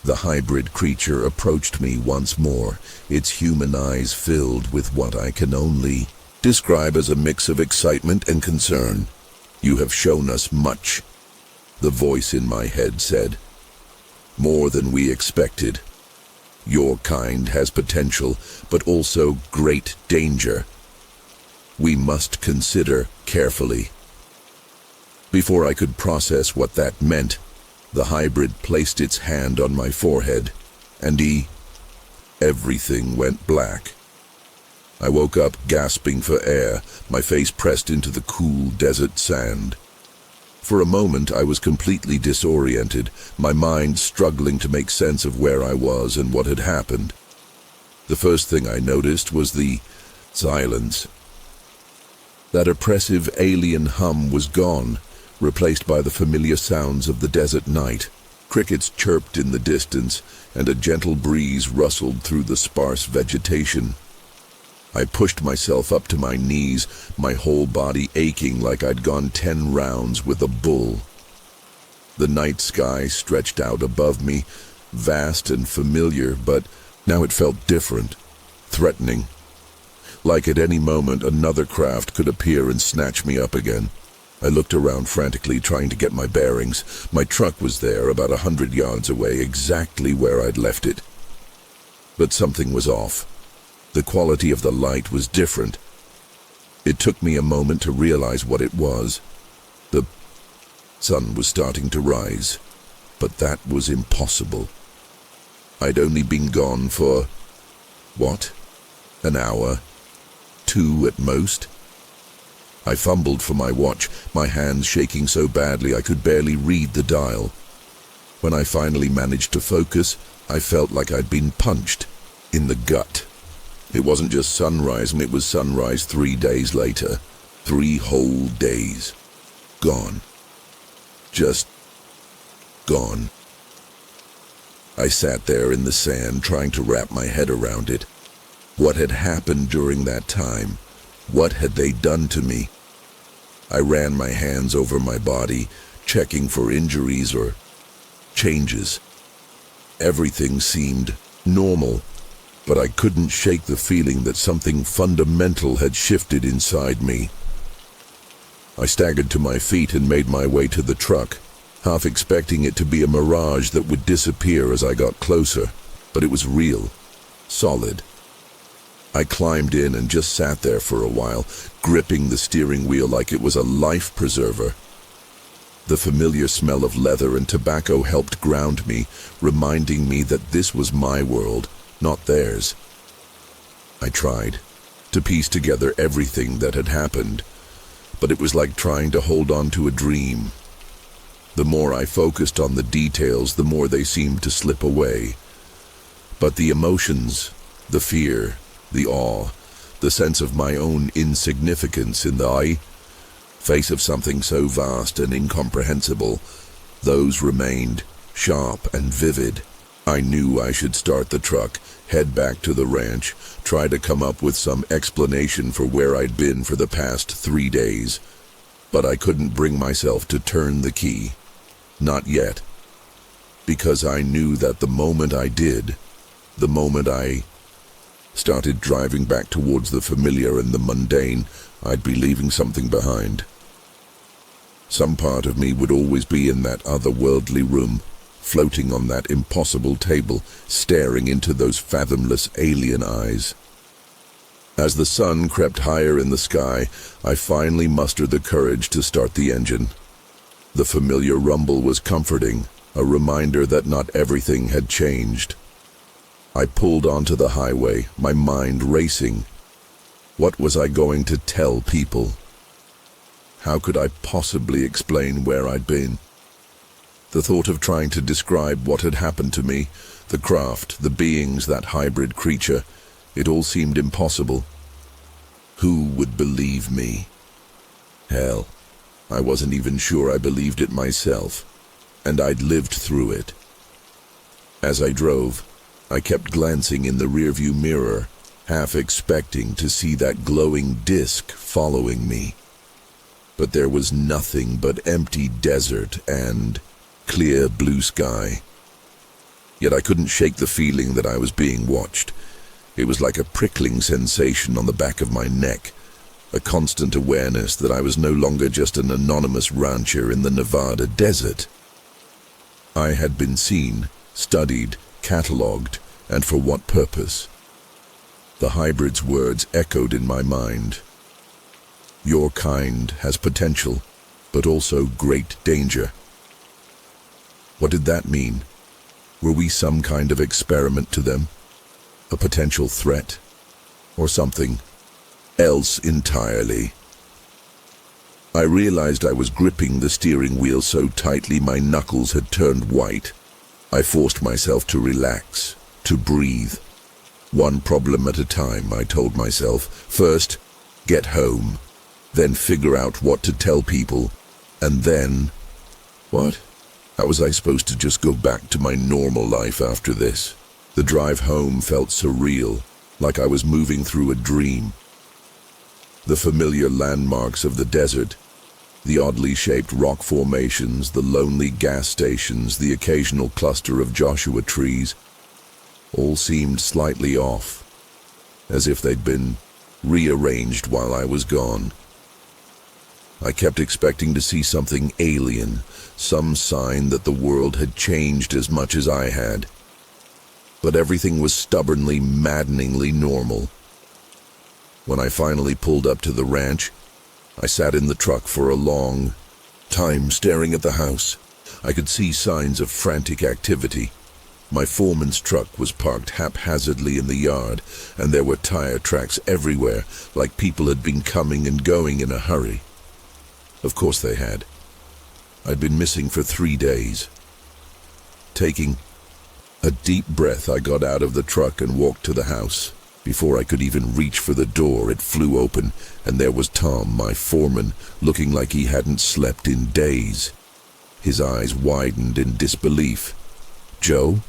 The hybrid creature approached me once more, its human eyes filled with what I can only describe as a mix of excitement and concern. "You have shown us much," the voice in my head said. "More than we expected. Your kind has potential, but also great danger. We must consider carefully." Before I could process what that meant, the hybrid placed its hand on my forehead, and everything went black. I woke up gasping for air, my face pressed into the cool desert sand. For a moment I was completely disoriented, my mind struggling to make sense of where I was and what had happened. The first thing I noticed was the silence. That oppressive alien hum was gone, replaced by the familiar sounds of the desert night. Crickets chirped in the distance, and a gentle breeze rustled through the sparse vegetation. I pushed myself up to my knees, my whole body aching like I'd gone 10 rounds with a bull. The night sky stretched out above me, vast and familiar, but now it felt different, threatening. Like at any moment another craft could appear and snatch me up again. I looked around frantically, trying to get my bearings. My truck was there, about 100 yards away, exactly where I'd left it. But something was off. The quality of the light was different. It took me a moment to realize what it was. The sun was starting to rise, but that was impossible. I'd only been gone for, what? An hour? 2 at most? I fumbled for my watch, my hands shaking so badly I could barely read the dial. When I finally managed to focus, I felt like I'd been punched in the gut. It wasn't just sunrise, and it was sunrise 3 days later. 3 whole days. Gone. Just gone. I sat there in the sand trying to wrap my head around it. What had happened during that time? What had they done to me? I ran my hands over my body, checking for injuries or changes. Everything seemed normal, but I couldn't shake the feeling that something fundamental had shifted inside me. I staggered to my feet and made my way to the truck, half expecting it to be a mirage that would disappear as I got closer, but it was real, solid. I climbed in and just sat there for a while, gripping the steering wheel like it was a life preserver. The familiar smell of leather and tobacco helped ground me, reminding me that this was my world, not theirs. I tried to piece together everything that had happened, but it was like trying to hold on to a dream. The more I focused on the details, the more they seemed to slip away. But the emotions, the fear, the awe, the sense of my own insignificance in the face of something so vast and incomprehensible, those remained sharp and vivid. I knew I should start the truck, head back to the ranch, try to come up with some explanation for where I'd been for the past 3 days. But I couldn't bring myself to turn the key. Not yet. Because I knew that the moment I did, the moment I started driving back towards the familiar and the mundane, I'd be leaving something behind. Some part of me would always be in that otherworldly room, floating on that impossible table, staring into those fathomless alien eyes. As the sun crept higher in the sky, I finally mustered the courage to start the engine. The familiar rumble was comforting, a reminder that not everything had changed. I pulled onto the highway, my mind racing. What was I going to tell people? How could I possibly explain where I'd been? The thought of trying to describe what had happened to me, the craft, the beings, that hybrid creature, it all seemed impossible. Who would believe me? Hell, I wasn't even sure I believed it myself, and I'd lived through it. As I drove, I kept glancing in the rearview mirror, half expecting to see that glowing disc following me. But there was nothing but empty desert and clear blue sky. Yet I couldn't shake the feeling that I was being watched. It was like a prickling sensation on the back of my neck, a constant awareness that I was no longer just an anonymous rancher in the Nevada desert. I had been seen, studied, catalogued, and for what purpose? The hybrid's words echoed in my mind. Your kind has potential, but also great danger. What did that mean? Were we some kind of experiment to them? A potential threat? Or something else entirely? I realized I was gripping the steering wheel so tightly my knuckles had turned white. I forced myself to relax, to breathe. One problem at a time, I told myself. First, get home. Then figure out what to tell people. And then... What? How was I supposed to just go back to my normal life after this? The drive home felt surreal, like I was moving through a dream. The familiar landmarks of the desert, the oddly shaped rock formations, the lonely gas stations, the occasional cluster of Joshua trees, all seemed slightly off, as if they'd been rearranged while I was gone. I kept expecting to see something alien, some sign that the world had changed as much as I had. But everything was stubbornly, maddeningly normal. When I finally pulled up to the ranch, I sat in the truck for a long time staring at the house. I could see signs of frantic activity. My foreman's truck was parked haphazardly in the yard, and there were tire tracks everywhere, like people had been coming and going in a hurry. Of course they had. I'd been missing for 3 days. Taking a deep breath, I got out of the truck and walked to the house. Before I could even reach for the door, it flew open, and there was Tom, my foreman, looking like he hadn't slept in days. His eyes widened in disbelief. "Joe?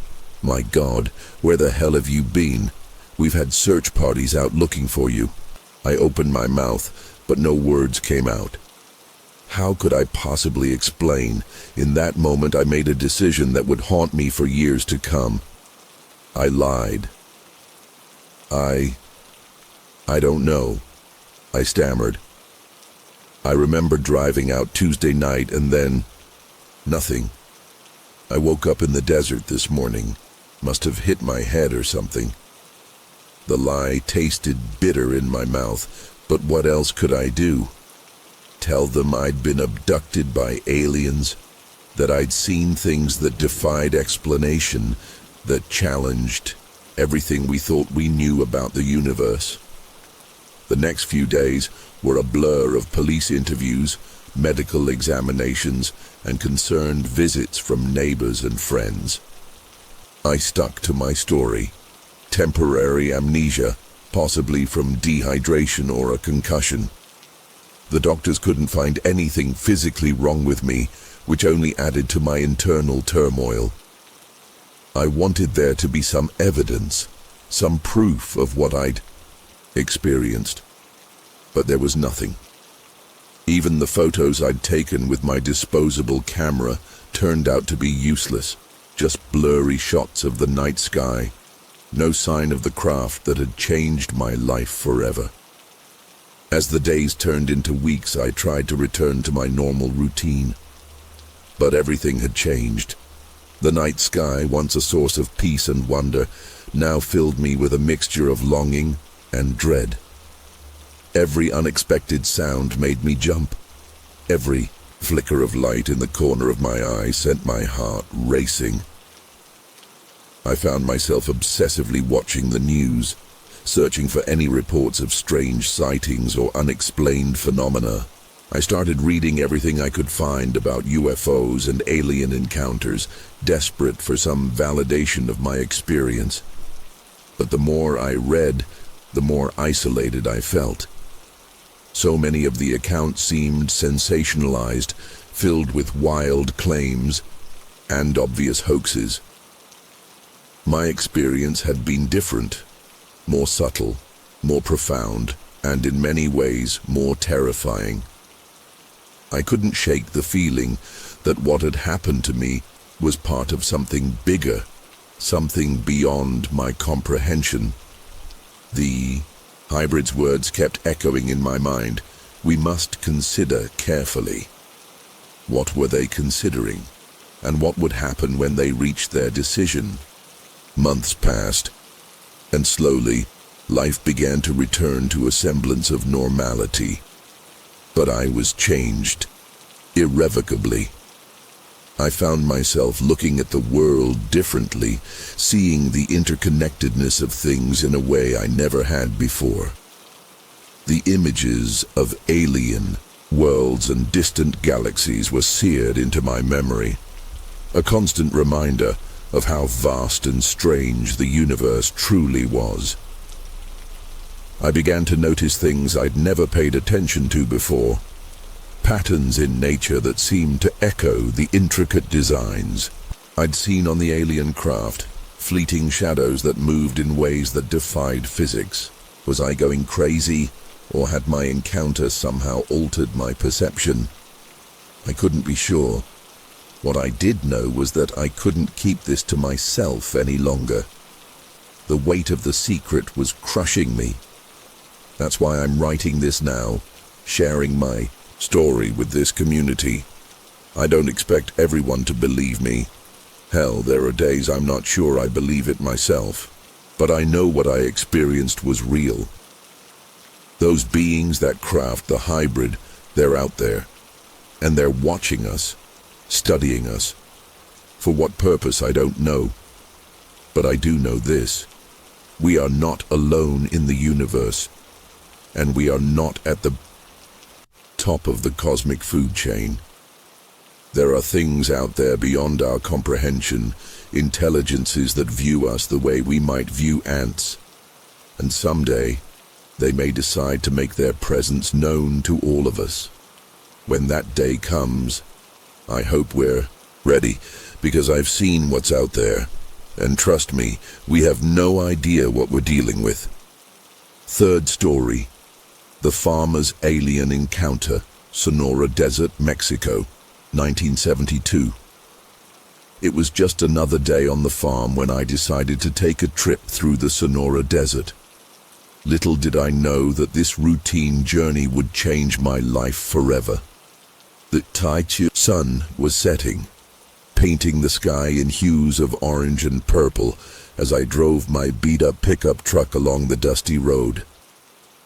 My God, where the hell have you been? We've had search parties out looking for you." I opened my mouth, but no words came out. How could I possibly explain? In that moment, I made a decision that would haunt me for years to come. I lied. I don't know, I stammered. I remember driving out Tuesday night and then nothing. I woke up in the desert this morning. Must have hit my head or something. The lie tasted bitter in my mouth, but what else could I do? Tell them I'd been abducted by aliens, that I'd seen things that defied explanation, that challenged everything we thought we knew about the universe. The next few days were a blur of police interviews, medical examinations, and concerned visits from neighbors and friends. I stuck to my story. Temporary amnesia, possibly from dehydration or a concussion. The doctors couldn't find anything physically wrong with me, which only added to my internal turmoil. I wanted there to be some evidence, some proof of what I'd experienced. But there was nothing. Even the photos I'd taken with my disposable camera turned out to be useless, just blurry shots of the night sky. No sign of the craft that had changed my life forever. As the days turned into weeks, I tried to return to my normal routine. But everything had changed. The night sky, once a source of peace and wonder, now filled me with a mixture of longing and dread. Every unexpected sound made me jump. Every flicker of light in the corner of my eye sent my heart racing. I found myself obsessively watching the news, searching for any reports of strange sightings or unexplained phenomena. I started reading everything I could find about UFOs and alien encounters, desperate for some validation of my experience. But the more I read, the more isolated I felt. So many of the accounts seemed sensationalized, filled with wild claims and obvious hoaxes. My experience had been different, more subtle, more profound, and in many ways more terrifying. I couldn't shake the feeling that what had happened to me was part of something bigger, something beyond my comprehension. The hybrid's words kept echoing in my mind. We must consider carefully. What were they considering? And what would happen when they reached their decision? Months passed, and slowly, life began to return to a semblance of normality. But I was changed, irrevocably. I found myself looking at the world differently, seeing the interconnectedness of things in a way I never had before. The images of alien worlds and distant galaxies were seared into my memory, a constant reminder of how vast and strange the universe truly was. I began to notice things I'd never paid attention to before, patterns in nature that seemed to echo the intricate designs I'd seen on the alien craft, fleeting shadows that moved in ways that defied physics. Was I going crazy, or had my encounter somehow altered my perception? I couldn't be sure. What I did know was that I couldn't keep this to myself any longer. The weight of the secret was crushing me. That's why I'm writing this now, sharing my story with this community. I don't expect everyone to believe me. Hell, there are days I'm not sure I believe it myself. But I know what I experienced was real. Those beings that craft the hybrid, they're out there. And they're watching us, studying us. For what purpose, I don't know. But I do know this. We are not alone in the universe. And we are not at the top of the cosmic food chain. There are things out there beyond our comprehension, intelligences that view us the way we might view ants. And someday, they may decide to make their presence known to all of us. When that day comes, I hope we're ready, because I've seen what's out there. And trust me, we have no idea what we're dealing with. Third story. The Farmer's Alien Encounter, Sonora Desert, Mexico, 1972. It was just another day on the farm when I decided to take a trip through the Sonora Desert. Little did I know that this routine journey would change my life forever. The Taichu sun was setting, painting the sky in hues of orange and purple as I drove my beat-up pickup truck along the dusty road.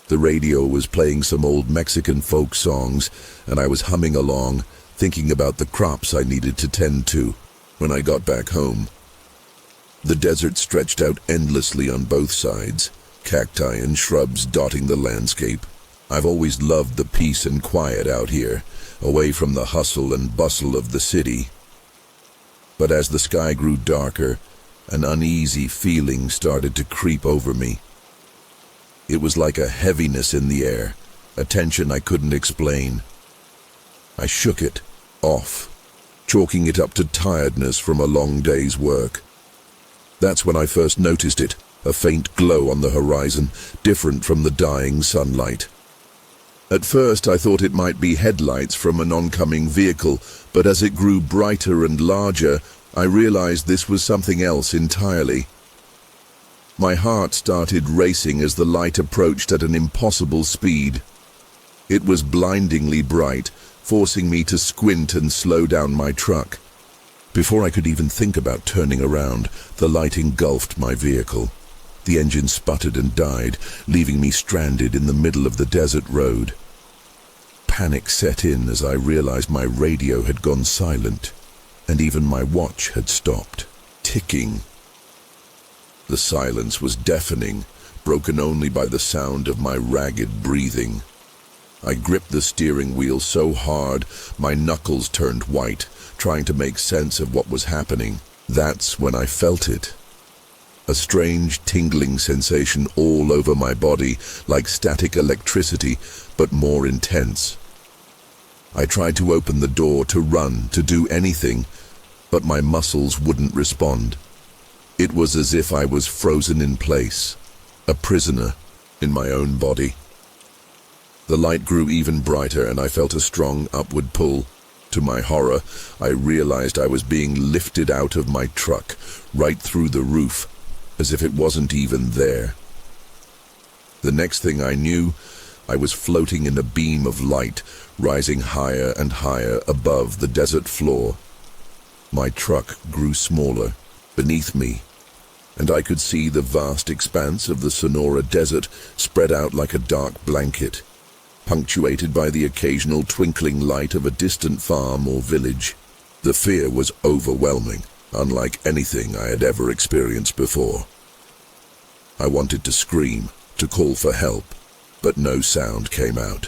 The radio was playing some old Mexican folk songs, and I was humming along, thinking about the crops I needed to tend to. When I got back home, the desert stretched out endlessly on both sides, cacti and shrubs dotting the landscape. I've always loved the peace and quiet out here, away from the hustle and bustle of the city. But as the sky grew darker, an uneasy feeling started to creep over me. It was like a heaviness in the air, a tension I couldn't explain. I shook it off, chalking it up to tiredness from a long day's work. That's when I first noticed it, a faint glow on the horizon, different from the dying sunlight. At first I thought it might be headlights from an oncoming vehicle, but as it grew brighter and larger, I realized this was something else entirely. My heart started racing as the light approached at an impossible speed. It was blindingly bright, forcing me to squint and slow down my truck. Before I could even think about turning around, the light engulfed my vehicle. The engine sputtered and died, leaving me stranded in the middle of the desert road. Panic set in as I realized my radio had gone silent, and even my watch had stopped ticking. The silence was deafening, broken only by the sound of my ragged breathing. I gripped the steering wheel so hard, my knuckles turned white, trying to make sense of what was happening. That's when I felt it. A strange tingling sensation all over my body, like static electricity, but more intense. I tried to open the door, to run, to do anything, but my muscles wouldn't respond. It was as if I was frozen in place, a prisoner in my own body. The light grew even brighter, and I felt a strong upward pull. To my horror, I realized I was being lifted out of my truck, right through the roof, as if it wasn't even there. The next thing I knew, I was floating in a beam of light, rising higher and higher above the desert floor. My truck grew smaller beneath me, and I could see the vast expanse of the Sonora Desert spread out like a dark blanket, punctuated by the occasional twinkling light of a distant farm or village. The fear was overwhelming, unlike anything I had ever experienced before. I wanted to scream, to call for help, but no sound came out.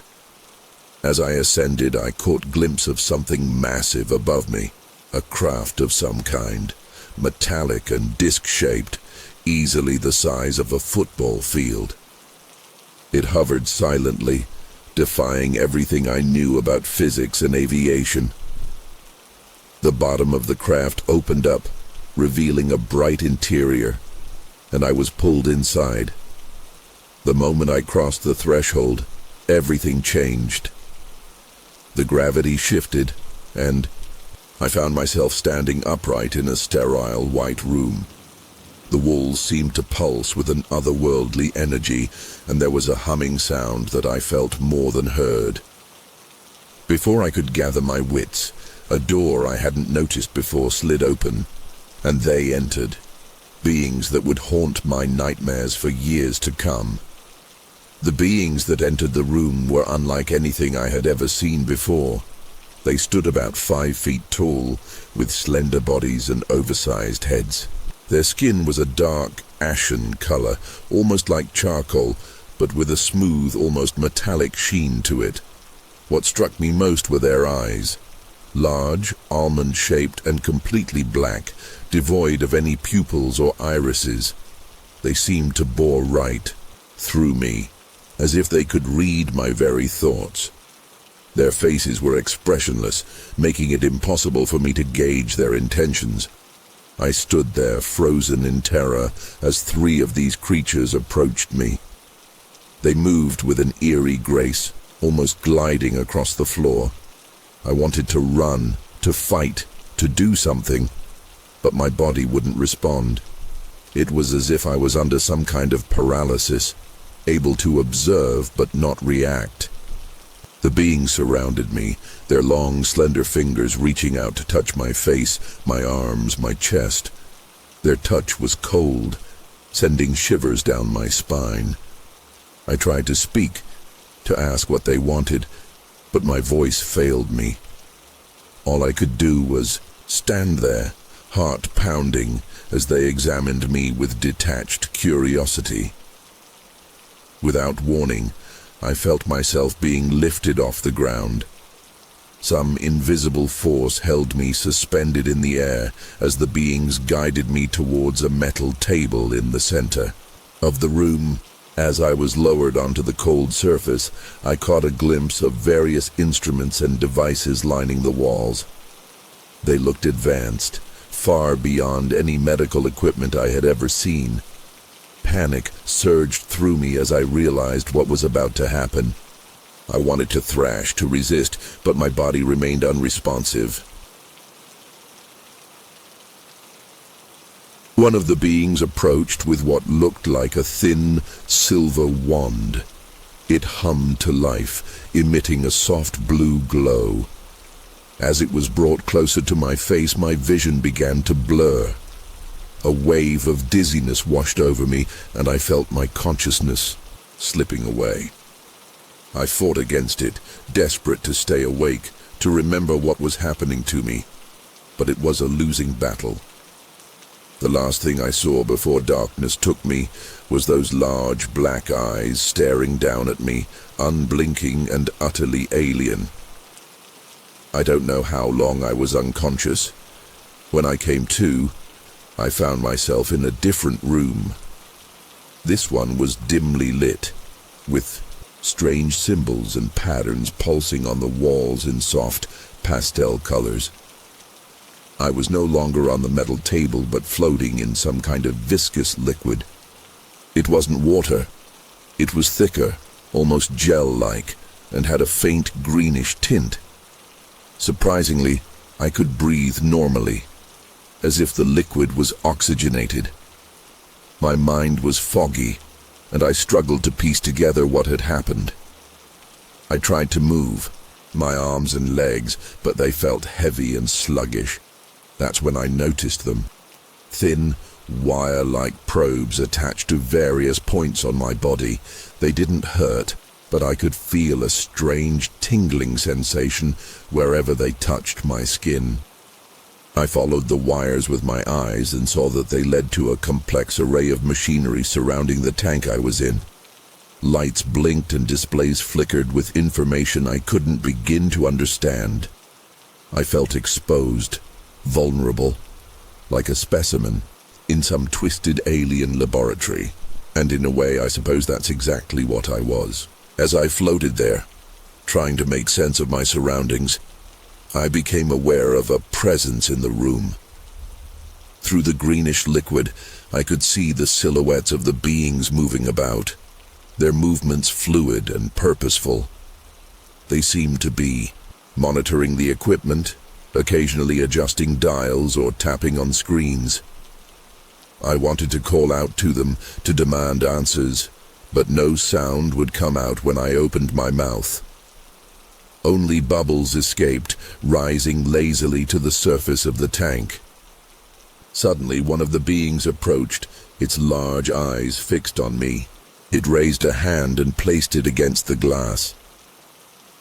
As I ascended, I caught glimpse of something massive above me, a craft of some kind, metallic and disc-shaped, easily the size of a football field. It hovered silently, defying everything I knew about physics and aviation. The bottom of the craft opened up, revealing a bright interior, and I was pulled inside. The moment I crossed the threshold, everything changed. The gravity shifted, and I found myself standing upright in a sterile white room. The walls seemed to pulse with an otherworldly energy, and there was a humming sound that I felt more than heard. Before I could gather my wits, a door I hadn't noticed before slid open, and they entered, beings that would haunt my nightmares for years to come. The beings that entered the room were unlike anything I had ever seen before. They stood about 5 feet tall, with slender bodies and oversized heads. Their skin was a dark, ashen color, almost like charcoal, but with a smooth, almost metallic sheen to it. What struck me most were their eyes. Large, almond-shaped, and completely black, devoid of any pupils or irises. They seemed to bore right through me, as if they could read my very thoughts. Their faces were expressionless, making it impossible for me to gauge their intentions. I stood there, frozen in terror, as 3 of these creatures approached me. They moved with an eerie grace, almost gliding across the floor. I wanted to run, to fight, to do something, but my body wouldn't respond. It was as if I was under some kind of paralysis, able to observe but not react. The beings surrounded me, their long, slender fingers reaching out to touch my face, my arms, my chest. Their touch was cold, sending shivers down my spine. I tried to speak, to ask what they wanted, but my voice failed me. All I could do was stand there, heart pounding, as they examined me with detached curiosity. Without warning, I felt myself being lifted off the ground. Some invisible force held me suspended in the air as the beings guided me towards a metal table in the center of the room. As I was lowered onto the cold surface, I caught a glimpse of various instruments and devices lining the walls. They looked advanced, far beyond any medical equipment I had ever seen. Panic surged through me as I realized what was about to happen. I wanted to thrash, to resist, but my body remained unresponsive. One of the beings approached with what looked like a thin, silver wand. It hummed to life, emitting a soft blue glow. As it was brought closer to my face, my vision began to blur. A wave of dizziness washed over me, and I felt my consciousness slipping away. I fought against it, desperate to stay awake, to remember what was happening to me. But it was a losing battle. The last thing I saw before darkness took me was those large black eyes staring down at me, unblinking and utterly alien. I don't know how long I was unconscious. When I came to, I found myself in a different room. This one was dimly lit, with strange symbols and patterns pulsing on the walls in soft pastel colors. I was no longer on the metal table, but floating in some kind of viscous liquid. It wasn't water. It was thicker, almost gel-like, and had a faint greenish tint. Surprisingly, I could breathe normally, as if the liquid was oxygenated. My mind was foggy, and I struggled to piece together what had happened. I tried to move, my arms and legs, but they felt heavy and sluggish. That's when I noticed them. Thin, wire-like probes attached to various points on my body. They didn't hurt, but I could feel a strange tingling sensation wherever they touched my skin. I followed the wires with my eyes and saw that they led to a complex array of machinery surrounding the tank I was in. Lights blinked and displays flickered with information I couldn't begin to understand. I felt exposed, vulnerable, like a specimen in some twisted alien laboratory. And in a way, I suppose that's exactly what I was. As I floated there, trying to make sense of my surroundings, I became aware of a presence in the room. Through the greenish liquid, I could see the silhouettes of the beings moving about, their movements fluid and purposeful. They seemed to be monitoring the equipment, occasionally adjusting dials or tapping on screens. I wanted to call out to them, to demand answers, but no sound would come out when I opened my mouth. Only bubbles escaped, rising lazily to the surface of the tank. Suddenly, one of the beings approached, its large eyes fixed on me. It raised a hand and placed it against the glass.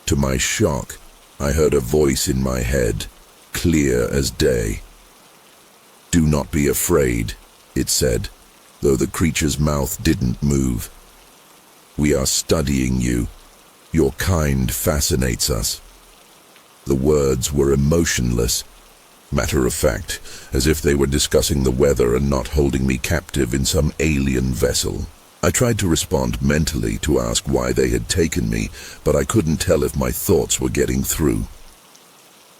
To my shock, I heard a voice in my head, clear as day. "Do not be afraid," it said, though the creature's mouth didn't move. "We are studying you. Your kind fascinates us." The words were emotionless, matter-of-fact, as if they were discussing the weather and not holding me captive in some alien vessel. I tried to respond mentally to ask why they had taken me, but I couldn't tell if my thoughts were getting through.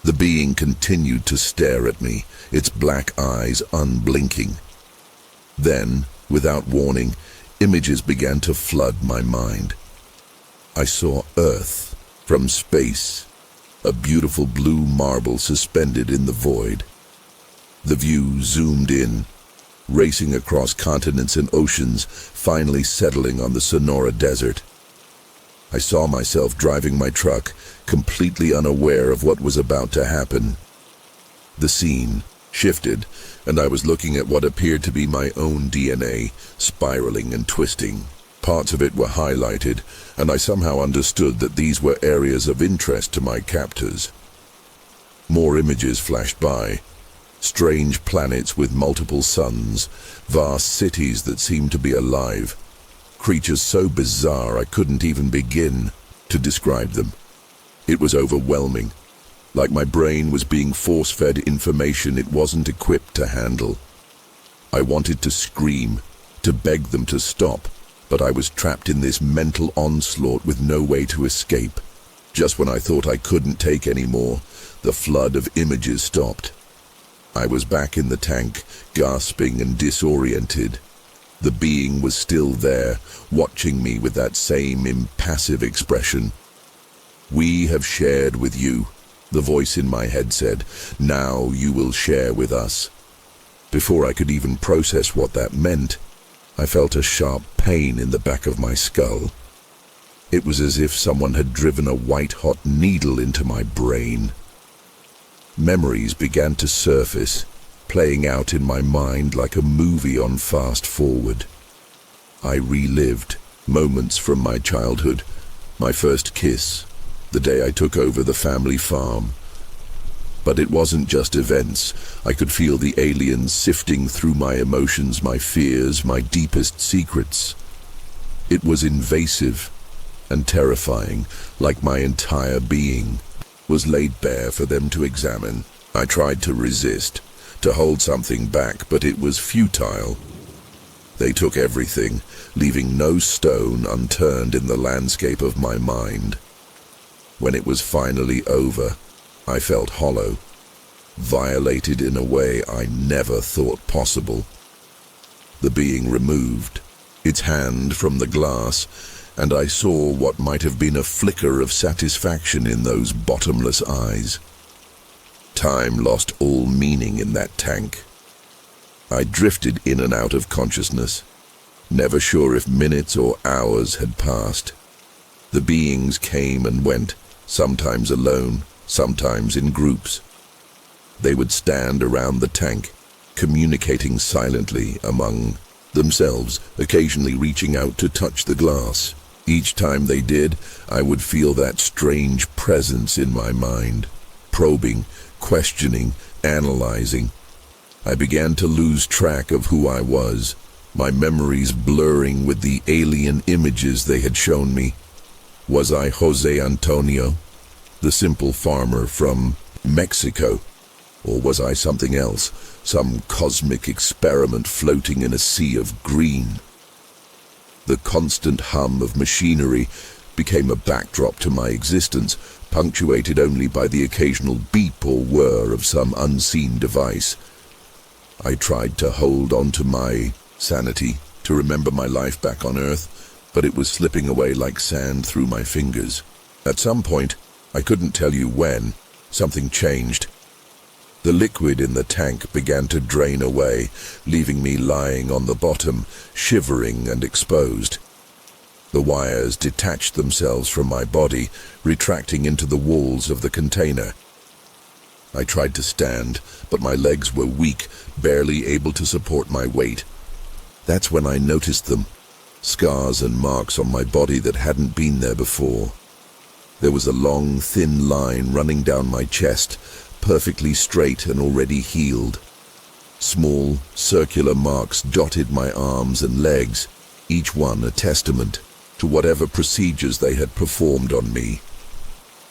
The being continued to stare at me, its black eyes unblinking. Then, without warning, images began to flood my mind. I saw Earth from space, a beautiful blue marble suspended in the void. The view zoomed in, racing across continents and oceans, finally settling on the Sonora Desert. I saw myself driving my truck, completely unaware of what was about to happen. The scene shifted, and I was looking at what appeared to be my own DNA, spiraling and twisting. Parts of it were highlighted, and I somehow understood that these were areas of interest to my captors. More images flashed by. Strange planets with multiple suns, vast cities that seemed to be alive. Creatures so bizarre I couldn't even begin to describe them. It was overwhelming, like my brain was being force-fed information it wasn't equipped to handle. I wanted to scream, to beg them to stop, but I was trapped in this mental onslaught with no way to escape. Just when I thought I couldn't take any more, the flood of images stopped. I was back in the tank, gasping and disoriented. The being was still there, watching me with that same impassive expression. "We have shared with you," the voice in my head said. "Now you will share with us." Before I could even process what that meant, I felt a sharp pain in the back of my skull. It was as if someone had driven a white-hot needle into my brain. Memories began to surface, playing out in my mind like a movie on fast forward. I relived moments from my childhood, my first kiss, the day I took over the family farm. But it wasn't just events. I could feel the aliens sifting through my emotions, my fears, my deepest secrets. It was invasive and terrifying, like my entire being was laid bare for them to examine. I tried to resist, to hold something back, but it was futile. They took everything, leaving no stone unturned in the landscape of my mind. When it was finally over, I felt hollow, violated in a way I never thought possible. The being removed its hand from the glass, and I saw what might have been a flicker of satisfaction in those bottomless eyes. Time lost all meaning in that tank. I drifted in and out of consciousness, never sure if minutes or hours had passed. The beings came and went, sometimes alone, sometimes in groups. They would stand around the tank, communicating silently among themselves, occasionally reaching out to touch the glass. Each time they did, I would feel that strange presence in my mind, probing, questioning, analyzing. I began to lose track of who I was, my memories blurring with the alien images they had shown me. Was I Jose Antonio, the simple farmer from Mexico? Or was I something else, some cosmic experiment floating in a sea of green? The constant hum of machinery became a backdrop to my existence, punctuated only by the occasional beep or whir of some unseen device. I tried to hold on to my sanity, to remember my life back on Earth, but it was slipping away like sand through my fingers. At some point, I couldn't tell you when, something changed. The liquid in the tank began to drain away, leaving me lying on the bottom, shivering and exposed. The wires detached themselves from my body, retracting into the walls of the container. I tried to stand, but my legs were weak, barely able to support my weight. That's when I noticed them, scars and marks on my body that hadn't been there before. There was a long, thin line running down my chest, perfectly straight and already healed. Small, circular marks dotted my arms and legs, each one a testament to whatever procedures they had performed on me.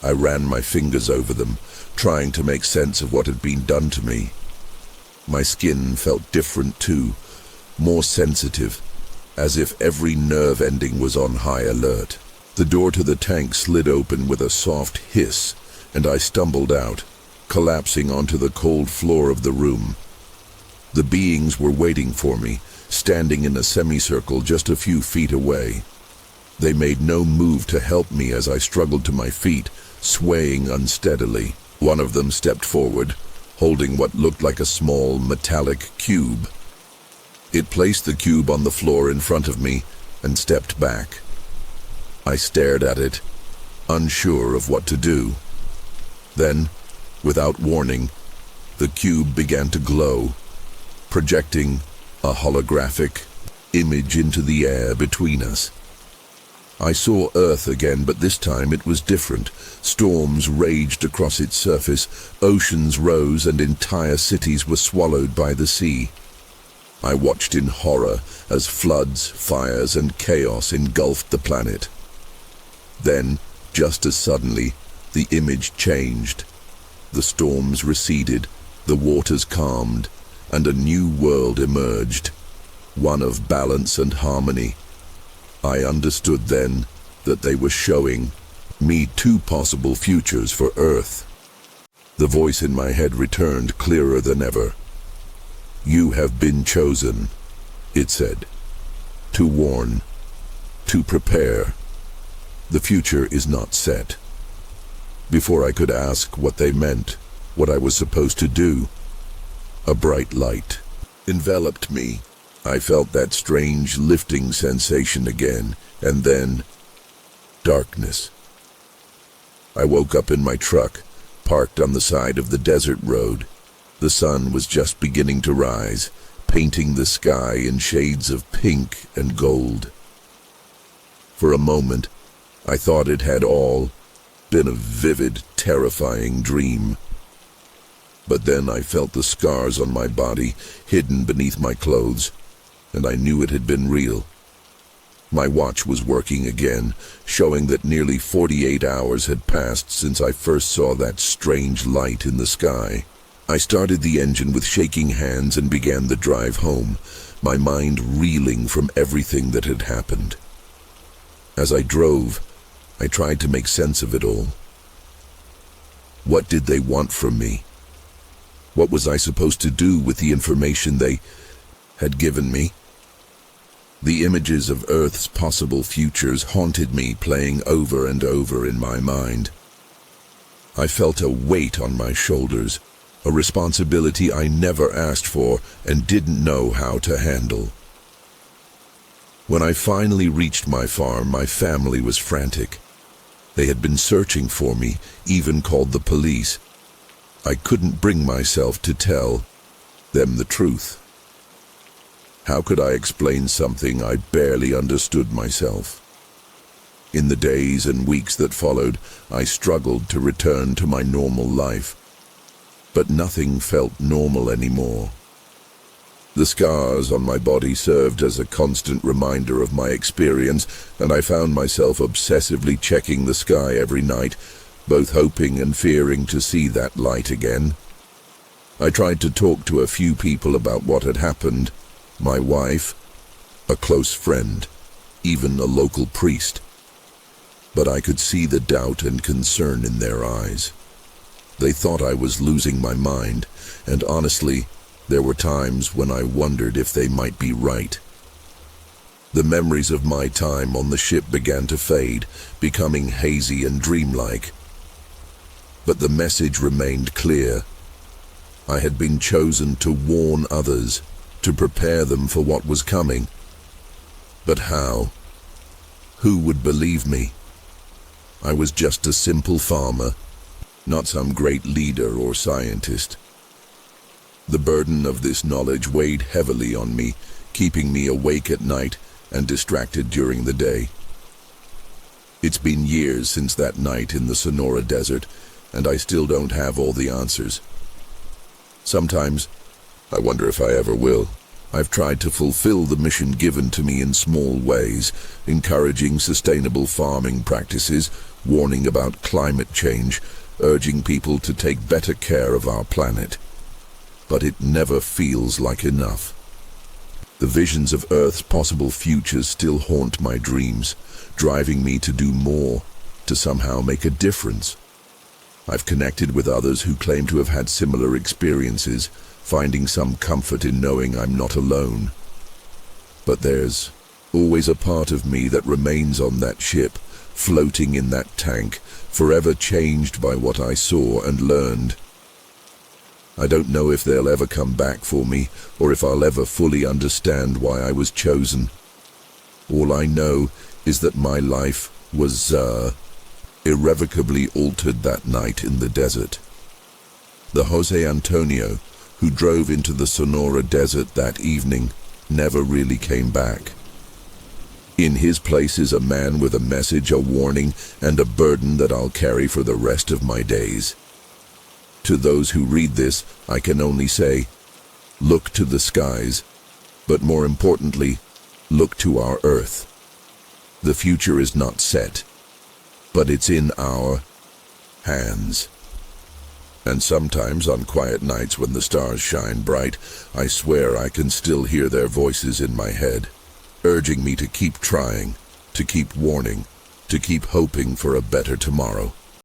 I ran my fingers over them, trying to make sense of what had been done to me. My skin felt different too, more sensitive, as if every nerve ending was on high alert. The door to the tank slid open with a soft hiss, and I stumbled out, collapsing onto the cold floor of the room. The beings were waiting for me, standing in a semicircle just a few feet away. They made no move to help me as I struggled to my feet, swaying unsteadily. One of them stepped forward, holding what looked like a small metallic cube. It placed the cube on the floor in front of me and stepped back. I stared at it, unsure of what to do. Then, without warning, the cube began to glow, projecting a holographic image into the air between us. I saw Earth again, but this time it was different. Storms raged across its surface, oceans rose, and entire cities were swallowed by the sea. I watched in horror as floods, fires, and chaos engulfed the planet. Then, just as suddenly, the image changed. The storms receded, the waters calmed, and a new world emerged, one of balance and harmony. I understood then that they were showing me two possible futures for Earth. The voice in my head returned clearer than ever. "You have been chosen," it said, "to warn, to prepare. The future is not set." Before I could ask what they meant, what I was supposed to do, a bright light enveloped me. I felt that strange lifting sensation again, and then darkness. I woke up in my truck, parked on the side of the desert road. The sun was just beginning to rise, painting the sky in shades of pink and gold. For a moment, I thought it had all been a vivid, terrifying dream. But then I felt the scars on my body, hidden beneath my clothes, and I knew it had been real. My watch was working again, showing that nearly 48 hours had passed since I first saw that strange light in the sky. I started the engine with shaking hands and began the drive home, my mind reeling from everything that had happened. As I drove, I tried to make sense of it all. What did they want from me? What was I supposed to do with the information they had given me? The images of Earth's possible futures haunted me, playing over and over in my mind. I felt a weight on my shoulders, a responsibility I never asked for and didn't know how to handle. When I finally reached my farm, my family was frantic. They had been searching for me, even called the police. I couldn't bring myself to tell them the truth. How could I explain something I barely understood myself? In the days and weeks that followed, I struggled to return to my normal life. But nothing felt normal anymore. The scars on my body served as a constant reminder of my experience, and I found myself obsessively checking the sky every night, both hoping and fearing to see that light again. I tried to talk to a few people about what had happened. My wife, a close friend, even a local priest. But I could see the doubt and concern in their eyes. They thought I was losing my mind, and honestly, there were times when I wondered if they might be right. The memories of my time on the ship began to fade, becoming hazy and dreamlike. But the message remained clear. I had been chosen to warn others, to prepare them for what was coming. But how? Who would believe me? I was just a simple farmer, not some great leader or scientist. The burden of this knowledge weighed heavily on me, keeping me awake at night and distracted during the day. It's been years since that night in the Sonora Desert, and I still don't have all the answers. Sometimes, I wonder if I ever will. I've tried to fulfill the mission given to me in small ways, encouraging sustainable farming practices, warning about climate change, urging people to take better care of our planet. But it never feels like enough. The visions of Earth's possible futures still haunt my dreams, driving me to do more, to somehow make a difference. I've connected with others who claim to have had similar experiences, finding some comfort in knowing I'm not alone. But there's always a part of me that remains on that ship, floating in that tank, forever changed by what I saw and learned. I don't know if they'll ever come back for me, or if I'll ever fully understand why I was chosen. All I know is that my life was, irrevocably altered that night in the desert. The Jose Antonio, who drove into the Sonora Desert that evening, never really came back. In his place is a man with a message, a warning, and a burden that I'll carry for the rest of my days. To those who read this, I can only say, look to the skies, but more importantly, look to our Earth. The future is not set, but it's in our hands. And sometimes on quiet nights when the stars shine bright, I swear I can still hear their voices in my head, urging me to keep trying, to keep warning, to keep hoping for a better tomorrow.